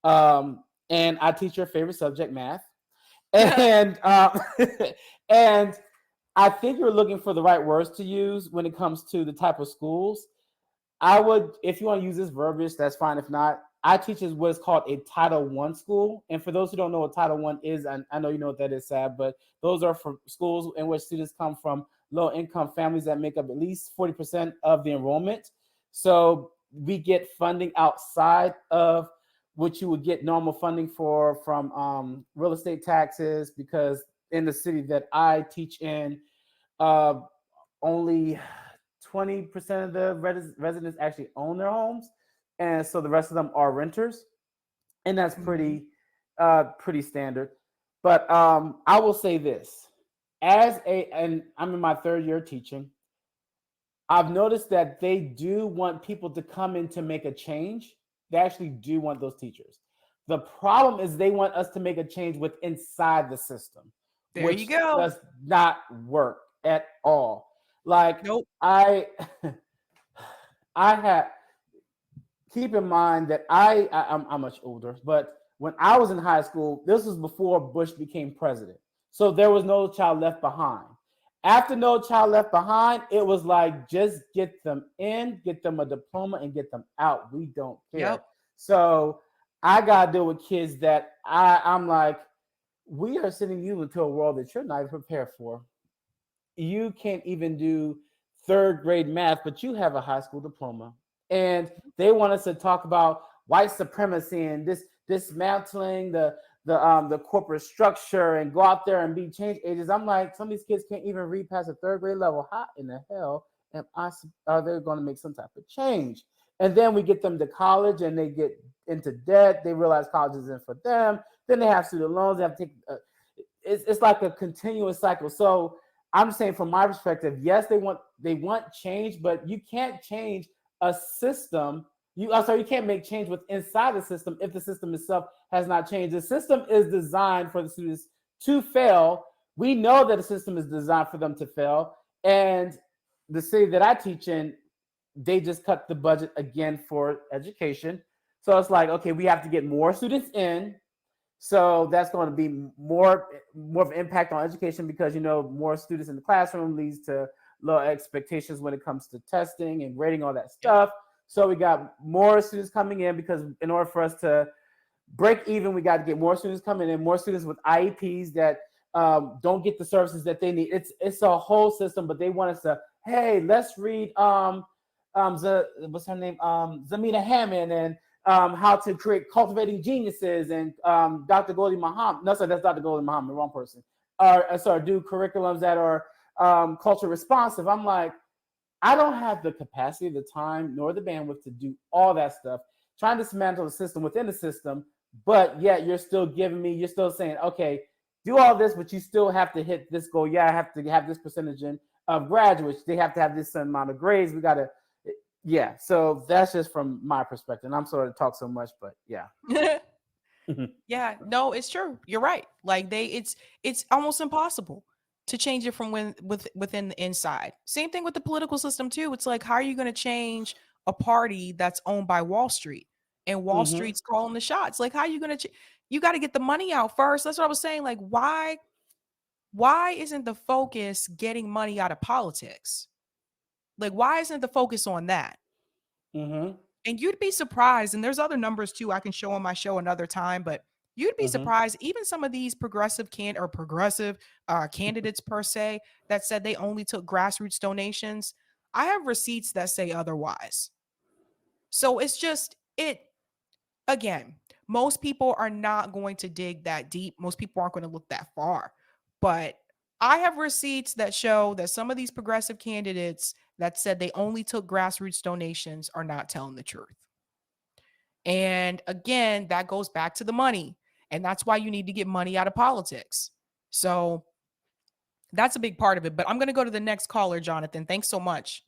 and I teach your favorite subject, math. And and I think you're looking for the right words to use when it comes to the type of schools. I would, if you want to use this verbiage, that's fine. If not, I teach what is called a Title I school. And for those who don't know what Title I is, I know you know what that is, Sab, but those are for schools in which students come from low-income families that make up at least 40% of the enrollment. So we get funding outside of what you would get normal funding from real estate taxes, because in the city that I teach in, only 20% of the residents actually own their homes, and so the rest of them are renters, and that's pretty standard. But I will say this, and I'm in my third year teaching, I've noticed that they do want people to come in to make a change. They actually do want those teachers. The problem is they want us to make a change inside the system, There you go. does not work. at all. Like Nope. I had keep in mind that I'm much older, but when I was in high school, this was before Bush became president. So there was No Child Left Behind. After No Child Left Behind, it was like just get them in, get them a diploma, and get them out. We don't care. Yep. So I gotta deal with kids that I'm like, we are sending you into a world that you're not even prepared for. You can't even do third grade math, but you have a high school diploma. And they want us to talk about white supremacy and dismantling the corporate structure and go out there and be change agents. I'm like, some of these kids can't even read past the third grade level. How in the hell are they going to make some type of change? And then we get them to college and they get into debt. They realize college isn't for them. Then they have student loans. They have to take. It's like a continuous cycle. So I'm saying, from my perspective, yes, they want change, but you can't change a system. You can't make change with inside the system if the system itself has not changed. The system is designed for the students to fail. We know that the system is designed for them to fail. And the city that I teach in, they just cut the budget again for education. So it's like, okay, we have to get more students in. So that's going to be more of an impact on education because, more students in the classroom leads to low expectations when it comes to testing and grading, all that stuff. So we got more students coming in because in order for us to break even, we got to get more students coming in, more students with IEPs that don't get the services that they need. It's a whole system, but they want us to, hey, let's read what's her name? Zamina Hammond and how to create cultivating geniuses and Dr. Goldie Muhammad. No, sorry, that's Dr. Goldie Muhammad, the wrong person. Do curriculums that are culture responsive. I'm like, I don't have the capacity, the time, nor the bandwidth to do all that stuff. Trying to dismantle the system within the system, but yet you're still saying, okay, do all this, but you still have to hit this goal. Yeah, I have to have this percentage of graduates. They have to have this amount of grades. We got to, yeah. So that's just from my perspective. And I'm sorry to talk so much, but yeah. Yeah, no, it's true. You're right. Like it's almost impossible to change it from within the inside. Same thing with the political system too. It's like, how are you going to change a party that's owned by Wall Street and Wall Street's calling the shots? Like, how are you going to? You got to get the money out first. That's what I was saying. Like, why isn't the focus getting money out of politics? Like, why isn't the focus on that? And you'd be surprised. And there's other numbers too I can show on my show another time, but you'd be surprised. Even some of these progressive candidates per se that said they only took grassroots donations. I have receipts that say otherwise. So it's just again, most people are not going to dig that deep. Most people aren't going to look that far. But I have receipts that show that some of these progressive candidates that said they only took grassroots donations are not telling the truth. And again, that goes back to the money. And that's why you need to get money out of politics. So that's a big part of it. But I'm going to go to the next caller, Jonathan. Thanks so much.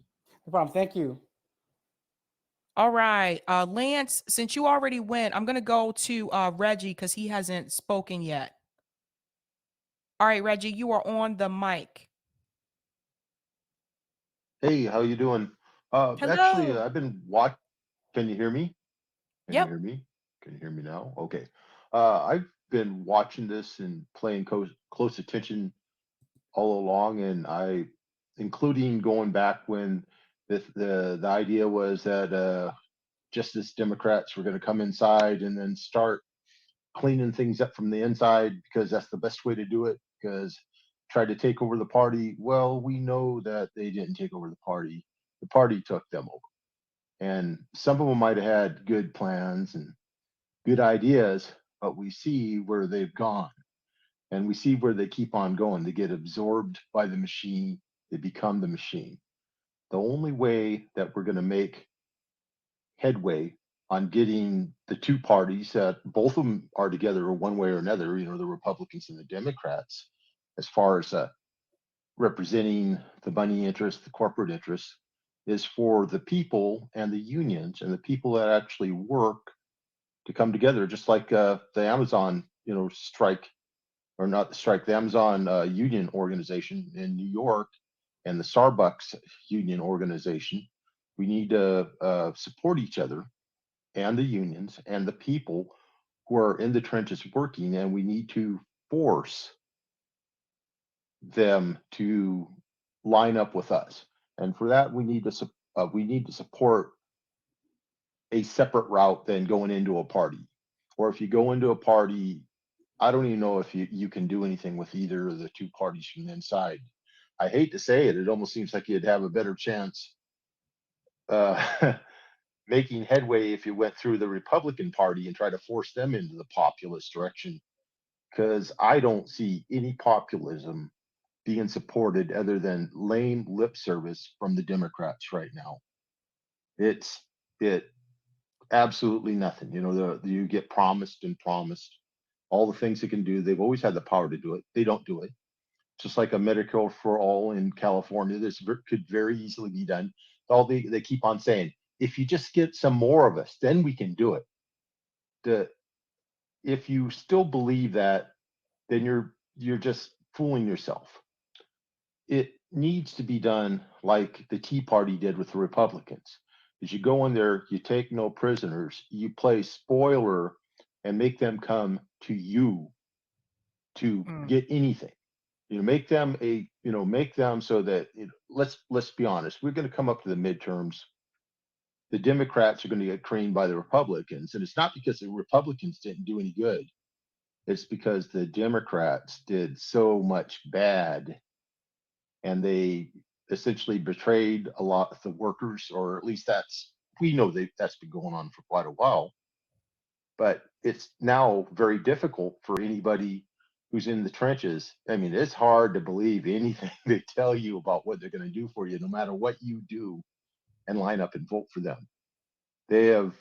No problem. Thank you. All right. Lance, since you already went, I'm going to go to Reggie because he hasn't spoken yet. All right, Reggie, you are on the mic. Hey, how you doing? Actually, Hello. I've been watching. Can you hear me? Can you Yep. hear me? Can you hear me now? Okay. I've been watching this and paying close attention all along, and including going back when the idea was that just as Democrats were going to come inside and then start cleaning things up from the inside because that's the best way to do it. Because tried to take over the party. Well, we know that they didn't take over the party. The party took them over. And some of them might have had good plans and good ideas, but we see where they've gone. And we see where they keep on going. They get absorbed by the machine, they become the machine. The only way that we're going to make headway on getting the two parties that both of them are together one way or another, the Republicans and the Democrats, as far as representing the money interest, the corporate interest, is for the people and the unions and the people that actually work to come together, just like the Amazon, strike, or not the strike, the Amazon union organization in New York and the Starbucks union organization. We need to support each other and the unions and the people who are in the trenches working, and we need to force them to line up with us. And for that, we need to support a separate route than going into a party. Or if you go into a party, I don't even know if you can do anything with either of the two parties from the inside. I hate to say it, it almost seems like you'd have a better chance making headway if you went through the Republican Party and try to force them into the populist direction, because I don't see any populism being supported other than lame lip service from the Democrats right now. It absolutely nothing. You know, you get promised and promised all the things they can do. They've always had the power to do it. They don't do it. Just like a Medicare for all in California, this could very easily be done. All they keep on saying, if you just get some more of us, then we can do it. If you still believe that, then you're just fooling yourself. It needs to be done like the Tea Party did with the Republicans. Is you go in there, you take no prisoners, you play spoiler and make them come to you to get anything. Make them so that let's be honest. We're going to come up to the midterms. The Democrats are going to get creamed by the Republicans, and it's not because the Republicans didn't do any good. It's because the Democrats did so much bad, and they essentially betrayed a lot of the workers, or at least we know that's been going on for quite a while. But it's now very difficult for anybody who's in the trenches. I mean, it's hard to believe anything they tell you about what they're going to do for you, no matter what you do and line up and vote for them. They have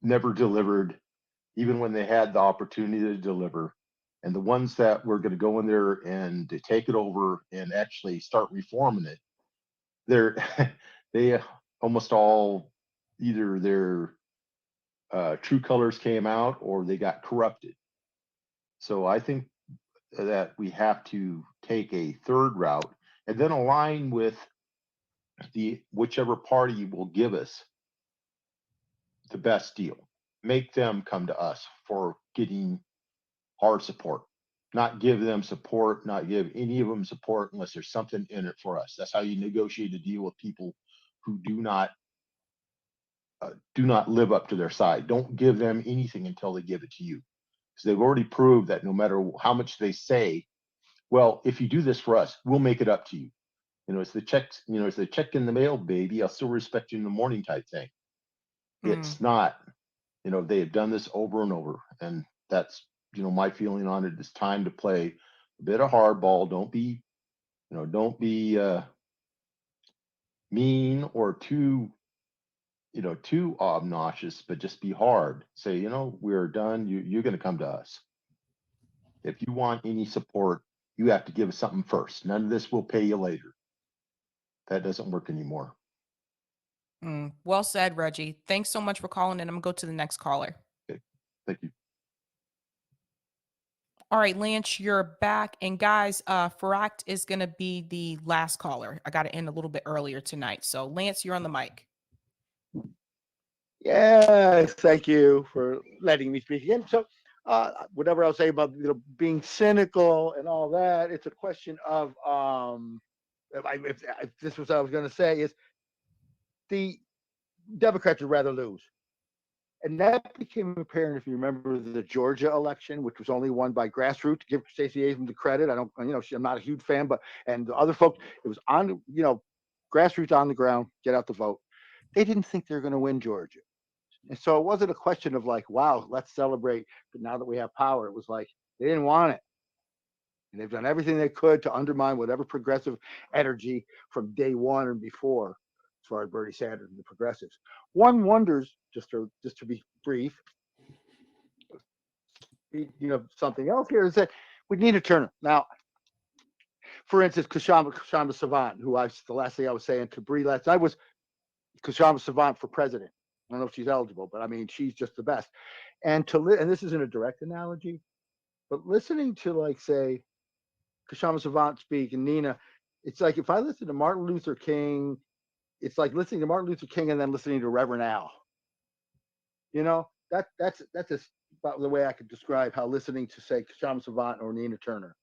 never delivered, even when they had the opportunity to deliver. And the ones that were going to go in there and to take it over and actually start reforming it, they almost all either their true colors came out or they got corrupted. So I think that we have to take a third route and then align with whichever party will give us the best deal. Make them come to us for getting our support. Not give them support, not give any of them support unless there's something in it for us. That's how you negotiate a deal with people who do not live up to their side. Don't give them anything until they give it to you, because they've already proved that no matter how much they say, well, if you do this for us, we'll make it up to you. It's the checks. It's the check in the mail, baby. I'll still respect you in the morning type thing. It's not. They have done this over and over, and that's my feeling on it. It's time to play a bit of hardball. Don't be mean or too obnoxious, but just be hard. Say, we're done. You're going to come to us. If you want any support, you have to give us something first. None of this will pay you later. That doesn't work anymore. Well said, Reggie. Thanks so much for calling in. I'm going to go to the next caller. Okay. Thank you. All right, Lance, you're back. And guys, Farak is going to be the last caller. I got to end a little bit earlier tonight. So, Lance, you're on the mic. Yes, thank you for letting me speak again. So, whatever I'll say about being cynical and all that, it's a question of if this was what I was going to say, is the Democrats would rather lose. And that became apparent if you remember the Georgia election, which was only won by grassroots. Give Stacey Abrams the credit. I'm not a huge fan, and the other folks, it was on, grassroots on the ground, get out the vote. They didn't think they were going to win Georgia. And so it wasn't a question of like, wow, let's celebrate. But now that we have power, it was like, they didn't want it. And they've done everything they could to undermine whatever progressive energy from day one and before, as far as Bernie Sanders and the progressives. One wonders, just to be brief, something else here is that we need a turner. Now, for instance, Kshama Sawant, who the last thing I was saying to Bree last night was Kshama Sawant for president. I don't know if she's eligible, but I mean, she's just the best. And and this isn't a direct analogy, but listening to, like, say, Kshama Sawant speak and Nina, It's like if I listen to Martin Luther King, it's like listening to Martin Luther King and then listening to Reverend Al. You know, that's about the way I could describe how listening to, say, Kshama Sawant or Nina Turner.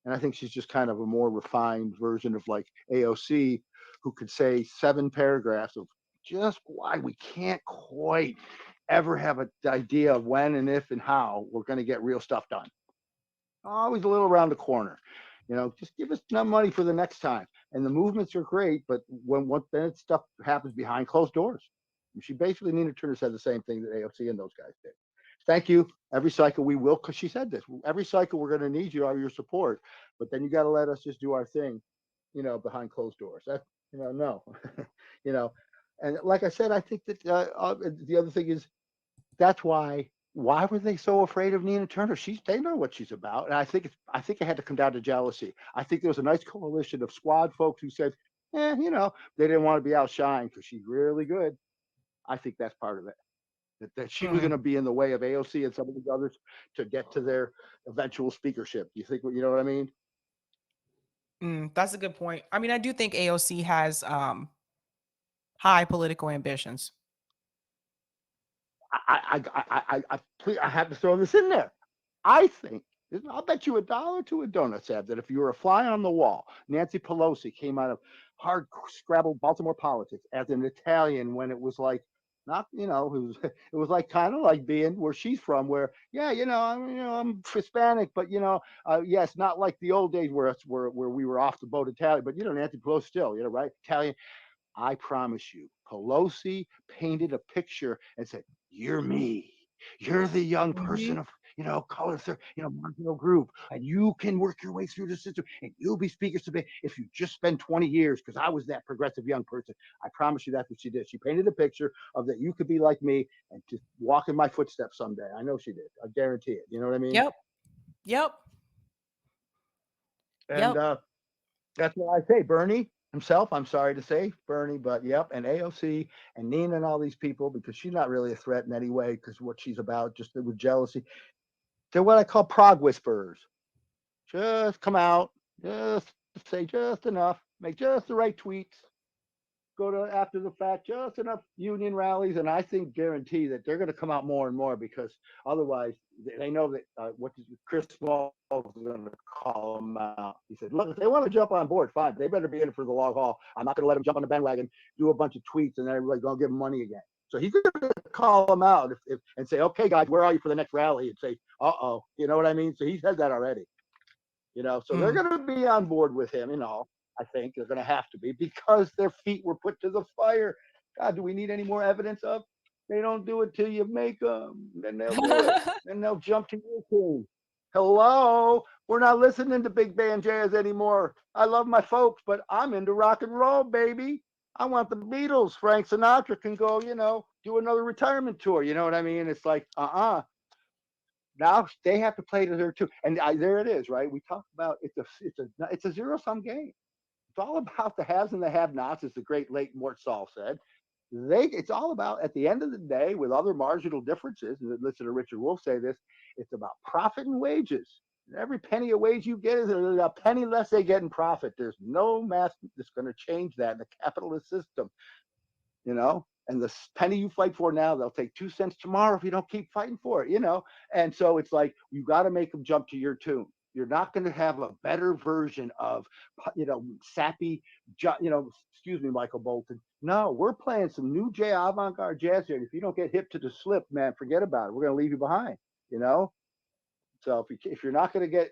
And I think she's just kind of a more refined version of like AOC, who could say 7 paragraphs of just why we can't quite ever have an idea of when and if and how we're going to get real stuff done. Always a little around the corner. You know, just give us enough money for the next time. And the movements are great, but when then stuff happens behind closed doors. She basically, Nina Turner said the same thing that AOC and those guys did. Thank you. Every cycle we will, because she said this. Every cycle we're going to need your support, but then you got to let us just do our thing, you know, behind closed doors. That, you know, no, you know. And like I said, I think that the other thing is that's why were they so afraid of Nina Turner? They know what she's about, and I think it had to come down to jealousy. I think there was a nice coalition of squad folks who said, you know, they didn't want to be outshined because she's really good. I think that's part of it. That she was going to be in the way of AOC and some of these others to get to their eventual speakership. You think, you know what I mean? That's a good point. I mean, I do think AOC has high political ambitions. I have to throw this in there. I think I'll bet you $1 to a donut, Sab, that if you were a fly on the wall, Nancy Pelosi came out of hard scrabble Baltimore politics as an Italian when it was like not, you know, it was like kind of like being where she's from, where I'm Hispanic, but yes, not like the old days where we were off the boat Italian, but Nancy Pelosi still, right, Italian. I promise you, Pelosi painted a picture and said, "You're me. You're the young person of, color, marginal group, and you can work your way through the system, and you'll be speaker today if you just spend 20 years, because I was that progressive young person." I promise you that's what she did. She painted a picture of that you could be like me and just walk in my footsteps someday. I know she did. I guarantee it. You know what I mean? Yep. And that's what I say. Bernie himself, I'm sorry to say, Bernie, but yep, and AOC and Nina and all these people, because she's not really a threat in any way, because what she's about, just with jealousy. They're what I call prog whisperers. Just come out, just say just enough, make just the right tweets, go to after the fact, just enough union rallies, and I think guarantee that they're going to come out more and more, because otherwise they know that Chris Small is going to call them out. He said, "Look, if they want to jump on board, fine. They better be in it for the long haul. I'm not going to let them jump on the bandwagon, do a bunch of tweets, and then everybody's going to give them money again." So he's going to call them out and say, "Okay, guys, where are you for the next rally?" And say, "Uh-oh," you know what I mean? So he said that already. So they're going to be on board with him, I think they're going to have to be, because their feet were put to the fire. God, do we need any more evidence of? They don't do it till you make them. Then they'll do it. Then they'll jump to your team. Hello, we're not listening to big band jazz anymore. I love my folks, but I'm into rock and roll, baby. I want the Beatles. Frank Sinatra can go, do another retirement tour. You know what I mean? It's like, now they have to play to their tune, and there it is, right? We talked about it's a zero-sum game. It's all about the haves and the have-nots, as the great late Mort Saul said. It's all about, at the end of the day, with other marginal differences, and listen to Richard Wolff say this, it's about profit and wages. And every penny of wage you get is a penny less they get in profit. There's no math that's going to change that in the capitalist system, and the penny you fight for now, they'll take 2 cents tomorrow if you don't keep fighting for it, And so it's like, you got to make them jump to your tune. You're not going to have a better version of, sappy, excuse me, Michael Bolton. No, we're playing some new avant-garde jazz here. And if you don't get hip to the slip, man, forget about it. We're going to leave you behind, So if you're not going to get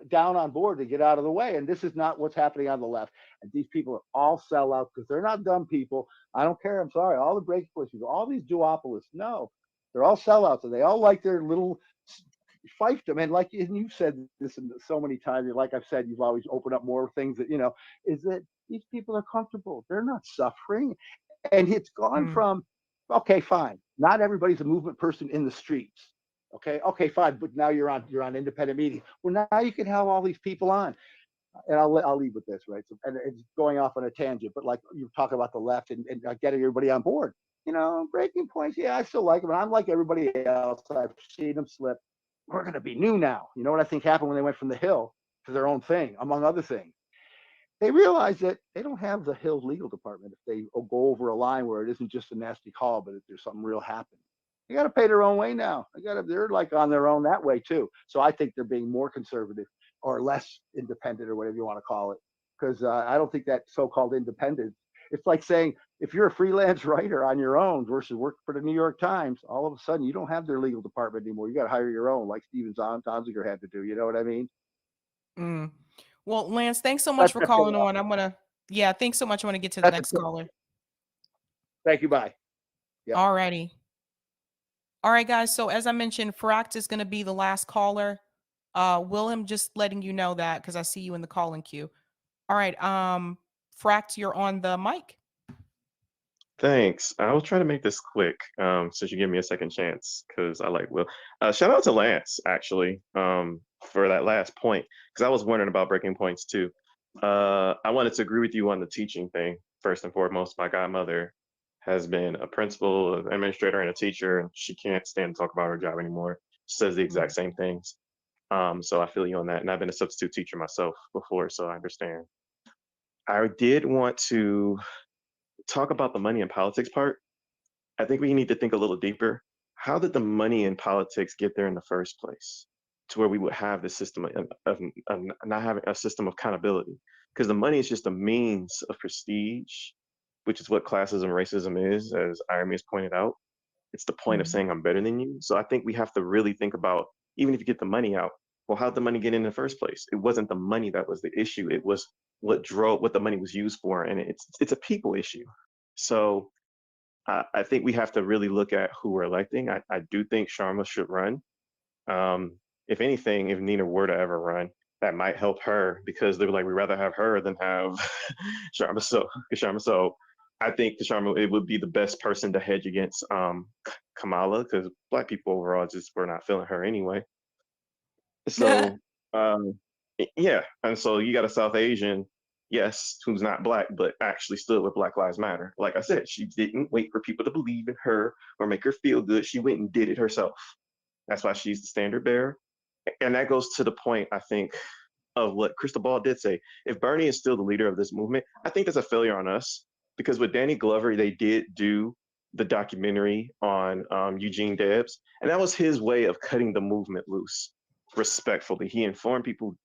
down on board, to get out of the way, and this is not what's happening on the left. And these people are all sellouts, because they're not dumb people. I don't care. I'm sorry. All the break push people, all these duopolists, no, they're all sellouts, and they all like their little fiefdom. And like you said this so many times, like I've said, you've always opened up more things that is that these people are comfortable. They're not suffering, and it's gone from, okay, fine, not everybody's a movement person in the streets. Okay, fine, but now you're on independent media. Well, now you can have all these people on, and I'll leave with this, right? So, and it's going off on a tangent, but like you're talking about the left and getting everybody on board. Breaking points. Yeah, I still like them, and I'm like everybody else. I've seen them slip. We're going to be new now. You know what I think happened when they went from the Hill to their own thing, among other things? they realize that they don't have the Hill legal department if they go over a line where it isn't just a nasty call, but if there's something real happening. They got to pay their own way now. They're like on their own that way too. So I think they're being more conservative or less independent or whatever you want to call it. Because I don't think that so-called independence. It's like saying if you're a freelance writer on your own versus work for the New York Times, all of a sudden you don't have their legal department anymore. You got to hire your own, like Steven Donziger had to do. You know what I mean? Mm. Well, Lance, thanks so much That's for that's calling on. Yeah, thanks so much. I want to get to the next caller. Thank you. Bye. Yep. All righty. All right, guys. So as I mentioned, Fract is going to be the last caller. Willem, just letting you know that because I see you in the calling queue. All right. Fract, you're on the mic. Thanks. I will try to make this quick, since you give me a second chance, because I like Will. Shout out to Lance, actually, for that last point, because I was wondering about breaking points too. I wanted to agree with you on the teaching thing. First and foremost, my godmother has been a principal, an administrator, and a teacher, and she can't stand to talk about her job anymore. She says the exact same things. So I feel you on that. And I've been a substitute teacher myself before, so I understand. I did want to talk about the money and politics part. I think we need to think a little deeper. How did the money in politics get there in the first place? To where we would have this system of not having a system of accountability. Because the money is just a means of prestige, which is what classism, racism is, as Iremy has pointed out. It's the point of saying I'm better than you. So I think we have to really think about, even if you get the money out, well, how'd the money get in the first place? It wasn't the money that was the issue. It was what the money was used for. And it's a people issue. So I think we have to really look at who we're electing. I do think Sharma should run. If anything, if Nina were to ever run, that might help her because they were like, we'd rather have her than have Sharma. So I think Kshama, it would be the best person to hedge against Kamala because Black people overall just were not feeling her anyway. So yeah, and so you got a South Asian, yes, who's not Black, but actually stood with Black Lives Matter. Like I said, she didn't wait for people to believe in her or make her feel good. She went and did it herself. That's why she's the standard bearer. And that goes to the point, I think, of what Crystal Ball did say. If Bernie is still the leader of this movement, I think that's a failure on us because with Danny Glover, they did do the documentary on Eugene Debs, and that was his way of cutting the movement loose respectfully. He informed people,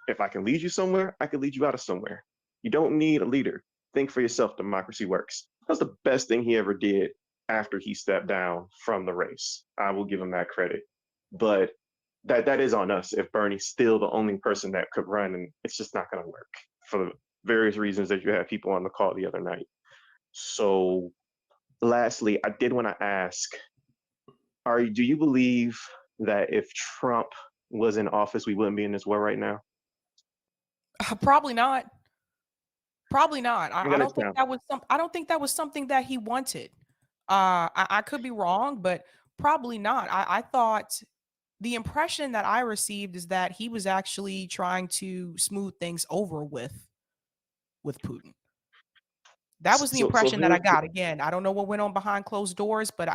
if I can lead you somewhere, I can lead you out of somewhere. You don't need a leader. Think for yourself. Democracy works. That was the best thing he ever did after he stepped down from the race. I will give him that credit. But that is on us if Bernie's still the only person that could run, and it's just not going to work for the various reasons that you had people on the call the other night. So lastly, I did want to ask, do you believe that if Trump was in office, we wouldn't be in this war right now? Probably not. Probably not. I don't think down. that was I don't think that was something that he wanted. I could be wrong, but probably not. I thought the impression that I received is that he was actually trying to smooth things over with Putin. That was the impression that I got. Again, I don't know what went on behind closed doors, but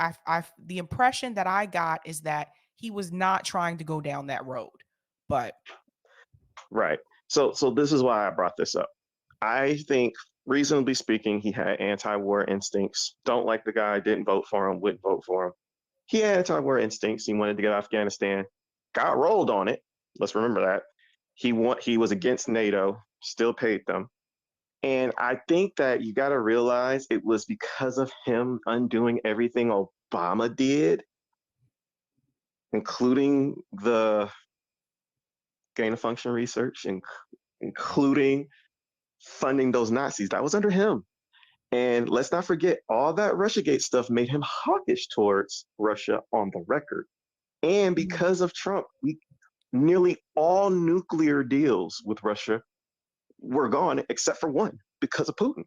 the impression that I got is that he was not trying to go down that road. But right. So this is why I brought this up. I think, reasonably speaking, he had anti-war instincts. Don't like the guy, didn't vote for him, wouldn't vote for him. He had anti-war instincts. He wanted to get Afghanistan, got rolled on it. Let's remember that. He was against NATO, still paid them. And I think that you got to realize it was because of him undoing everything Obama did, including the gain of function research, including funding those Nazis. That was under him. And let's not forget, all that Russiagate stuff made him hawkish towards Russia on the record. And because of Trump, nearly all nuclear deals with Russia were gone except for one because of Putin.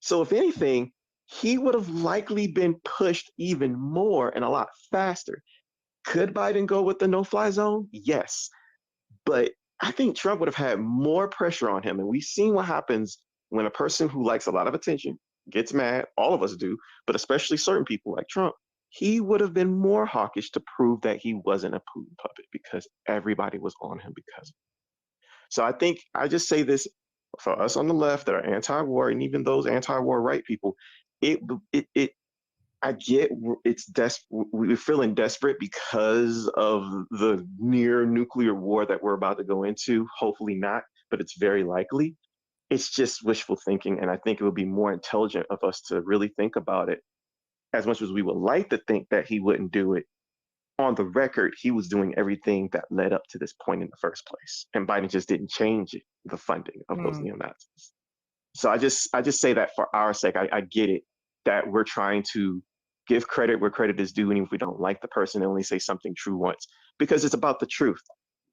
So if anything, he would have likely been pushed even more and a lot faster. Could Biden go with the no-fly zone? Yes. But I think Trump would have had more pressure on him. And we've seen what happens when a person who likes a lot of attention gets mad. All of us do, but especially certain people like Trump. He would have been more hawkish to prove that he wasn't a Putin puppet because everybody was on him because of it. So I think I just say this for us on the left that are anti-war, and even those anti-war right people, it I get we're feeling desperate because of the near nuclear war that we're about to go into. Hopefully not, but it's very likely. It's just wishful thinking, and I think it would be more intelligent of us to really think about it. As much as we would like to think that he wouldn't do it, on the record, he was doing everything that led up to this point in the first place, and Biden just didn't change the funding of those neo-Nazis. So I just say that for our sake. I get it that we're trying to give credit where credit is due, and if we don't like the person, only say something true once, because it's about the truth.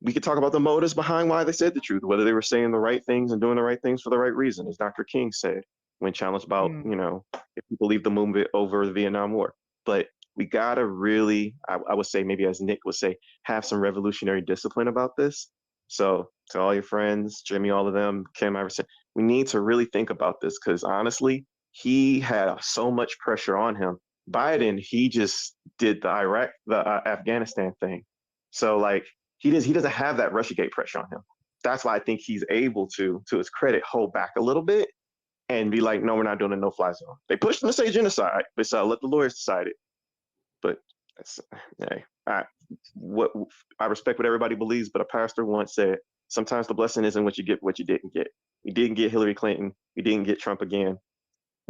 We could talk about the motives behind why they said the truth, whether they were saying the right things and doing the right things for the right reason, as Dr. King said when challenged about, if people leave the movement over the Vietnam War. But we gotta really, I would say, maybe as Nick would say, have some revolutionary discipline about this. So to all your friends, Jimmy, all of them, Kim, Iverson, we need to really think about this, because honestly, he had so much pressure on him. Biden, he just did the Afghanistan thing. So like he doesn't have that Russiagate pressure on him. That's why I think he's able to his credit, hold back a little bit and be like, no, we're not doing a no-fly zone. They pushed him to say genocide, but let the lawyers decide it. But that's, hey, I respect what everybody believes, but a pastor once said, sometimes the blessing isn't what you get, what you didn't get. We didn't get Hillary Clinton. We didn't get Trump again.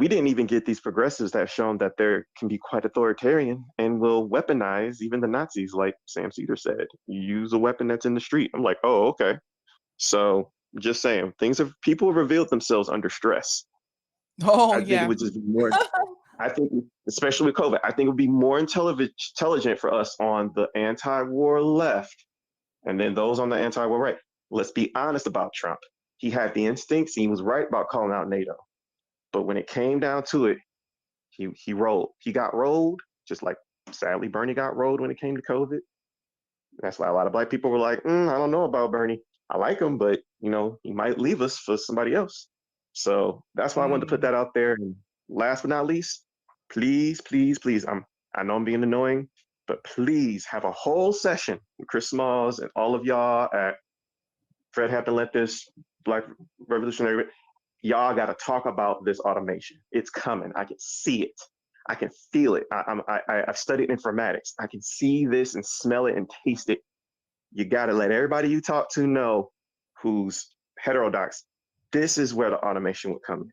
We didn't even get these progressives that have shown that they can be quite authoritarian and will weaponize even the Nazis, like Sam Cedar said. You use a weapon that's in the street. I'm like, oh, okay. So just saying, people have revealed themselves under stress. Oh, I think it would just be more. I think, especially with COVID, I think it would be more intelligent for us on the anti-war left, and then those on the anti-war right. Let's be honest about Trump. He had the instincts. He was right about calling out NATO. But when it came down to it, he rolled. He got rolled, just like sadly Bernie got rolled when it came to COVID. That's why a lot of Black people were like, I don't know about Bernie. I like him, but he might leave us for somebody else. So that's why I wanted to put that out there. And last but not least, please, please, please, I know I'm being annoying, but please have a whole session with Chris Smalls and all of y'all at Fred Hampton Let This Black Revolutionary. Y'all got to talk about this automation. It's coming. I can see it. I can feel it. I've studied informatics. I can see this and smell it and taste it. You got to let everybody you talk to know who's heterodox. This is where the automation would come in.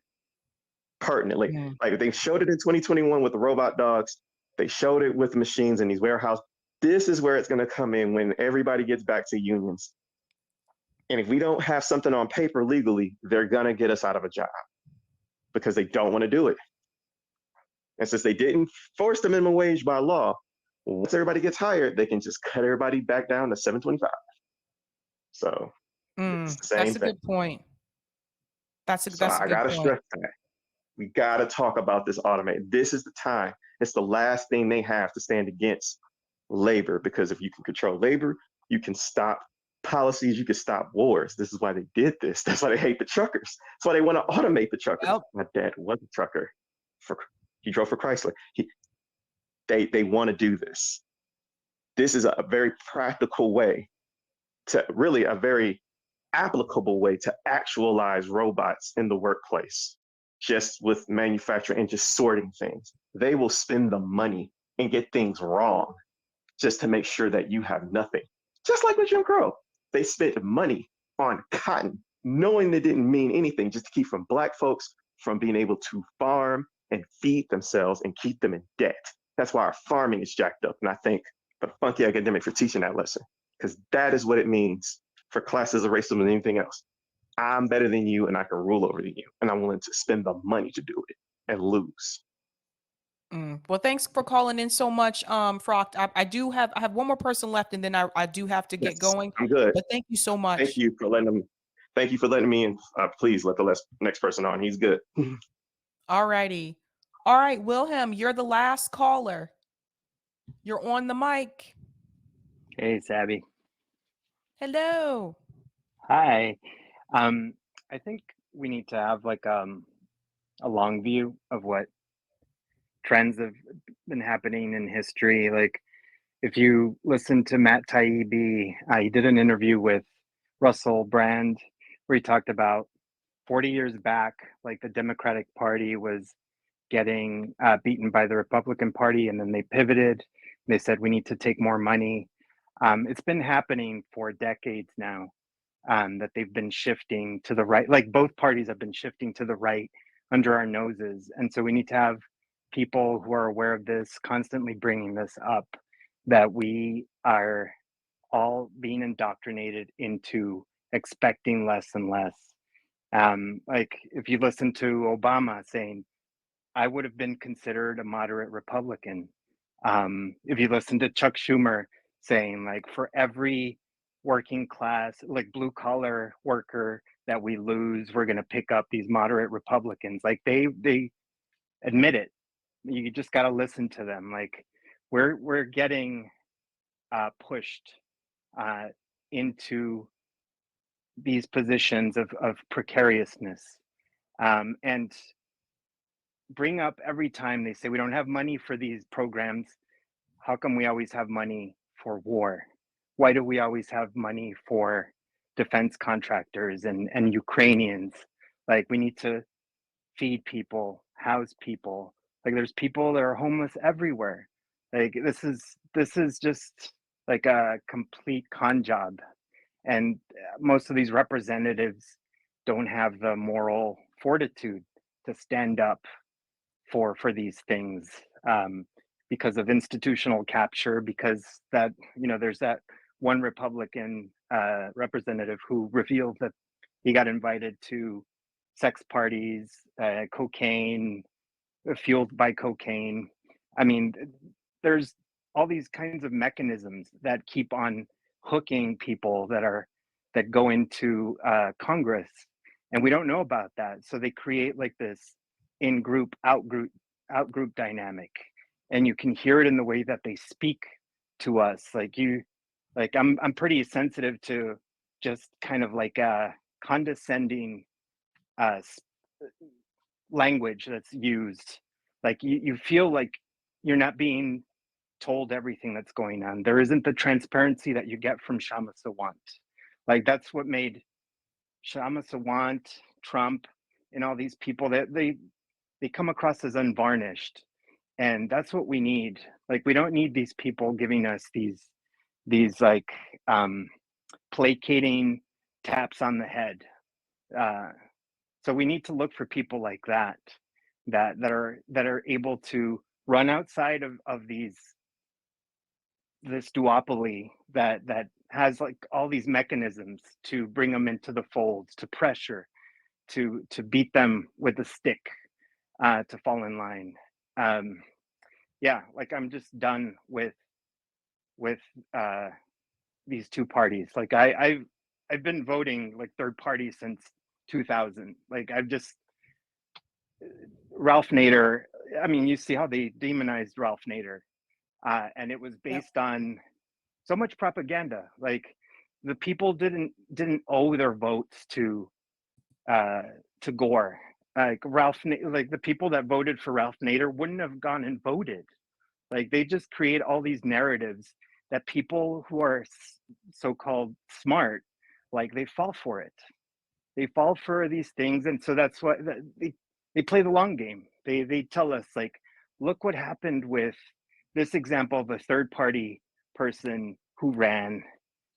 Pertinently. Like they showed it in 2021 with the robot dogs. They showed it with machines in these warehouses. This is where it's going to come in when everybody gets back to unions. And if we don't have something on paper legally, they're going to get us out of a job because they don't want to do it. And since they didn't force the minimum wage by law, once everybody gets hired, they can just cut everybody back down to $7.25. So it's the same that's a thing. good point. That's a I good gotta point. stress that. We gotta talk about this automate. This is the time. It's the last thing they have to stand against labor, because if you can control labor, you can stop policies, you can stop wars. This is why they did this. That's why they hate the truckers. That's why they want to automate the truckers. Yep. My dad was a trucker. He drove for Chrysler. They want to do this. This is a very practical way to really a very applicable way to actualize robots in the workplace, just with manufacturing and just sorting things. They will spend the money and get things wrong just to make sure that you have nothing. Just like with Jim Crow. They spent money on cotton, knowing it didn't mean anything, just to keep from Black folks from being able to farm and feed themselves and keep them in debt. That's why our farming is jacked up. And I thank the funky academic for teaching that lesson, because that is what it means for classes of racism and anything else. I'm better than you and I can rule over you, and I'm willing to spend the money to do it and lose. Well, thanks for calling in so much, Frock. I have one more person left, and then I do have to get going. I'm good. But thank you so much. Thank you for letting me in. Please let the next person on. He's good. All righty. All right, Wilhelm, you're the last caller. You're on the mic. Hey, Sabby. Hello. Hi. I think we need to have like a long view of what trends have been happening in history. Like if you listen to Matt Taibbi, he did an interview with Russell Brand where he talked about 40 years back, like the Democratic Party was getting beaten by the Republican Party, and then they pivoted. They said we need to take more money. It's been happening for decades now, that they've been shifting to the right. Like both parties have been shifting to the right under our noses, and so we need to have people who are aware of this, constantly bringing this up, that we are all being indoctrinated into expecting less and less. Like if you listen to Obama saying, I would have been considered a moderate Republican. If you listen to Chuck Schumer saying, like, for every working class, like blue collar worker that we lose, we're going to pick up these moderate Republicans. Like they admit it. You just got to listen to them. Like we're getting pushed into these positions of precariousness, and bring up every time they say we don't have money for these programs. How come we always have money for war? Why do we always have money for defense contractors and Ukrainians? Like we need to feed people, house people. Like there's people that are homeless everywhere. Like this is just like a complete con job. And most of these representatives don't have the moral fortitude to stand up for these things, because of institutional capture, because that, you know, there's that one Republican representative who revealed that he got invited to sex parties, cocaine, fueled by cocaine. I mean, there's all these kinds of mechanisms that keep on hooking people that go into Congress, and we don't know about that. So they create like this in-group, out-group dynamic, and you can hear it in the way that they speak to us. Like I'm pretty sensitive to just kind of like a condescending language that's used. Like you feel like you're not being told everything that's going on. There isn't the transparency that you get from Kshama Sawant. Like that's what made Kshama Sawant, Trump, and all these people, that they come across as unvarnished. And that's what we need. Like we don't need these people giving us these like placating taps on the head. So we need to look for people like that are able to run outside of this duopoly that has like all these mechanisms to bring them into the folds, to pressure, to beat them with a stick, to fall in line. Yeah, like I'm just done with these two parties. Like I've been voting like third party since 2000. Like I've just Ralph Nader. I mean, you see how they demonized Ralph Nader, and it was based on so much propaganda. Like the people didn't owe their votes to Gore. Like like the people that voted for Ralph Nader wouldn't have gone and voted. Like they just create all these narratives that people who are so-called smart, like they fall for it. They fall for these things, and so that's why they play the long game. They tell us like, look what happened with this example of a third party person who ran,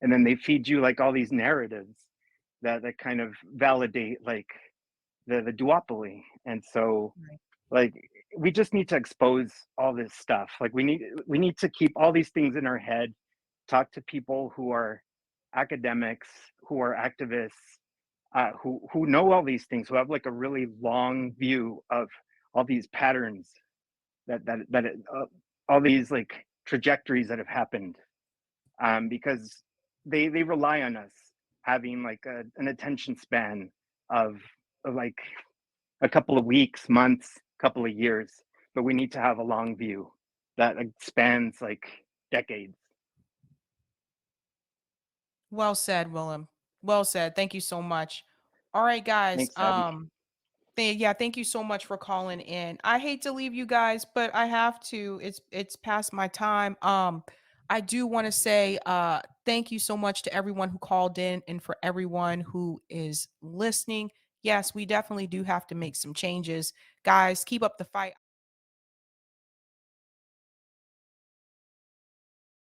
and then they feed you like all these narratives that kind of validate like the duopoly. And so like we just need to expose all this stuff. Like we need to keep all these things in our head, talk to people who are academics, who are activists, who know all these things, who have like a really long view of all these patterns that all these like trajectories that have happened, because they rely on us having like an attention span of like a couple of weeks, months, couple of years, but we need to have a long view that spans like decades. Well said, Willem. Well said. Thank you so much. All right, guys. Thanks, Sabby. Yeah, thank you so much for calling in. I hate to leave you guys, but I have to. It's past my time. I do want to say thank you so much to everyone who called in and for everyone who is listening. yes, we definitely do have to make some changes. Guys, keep up the fight.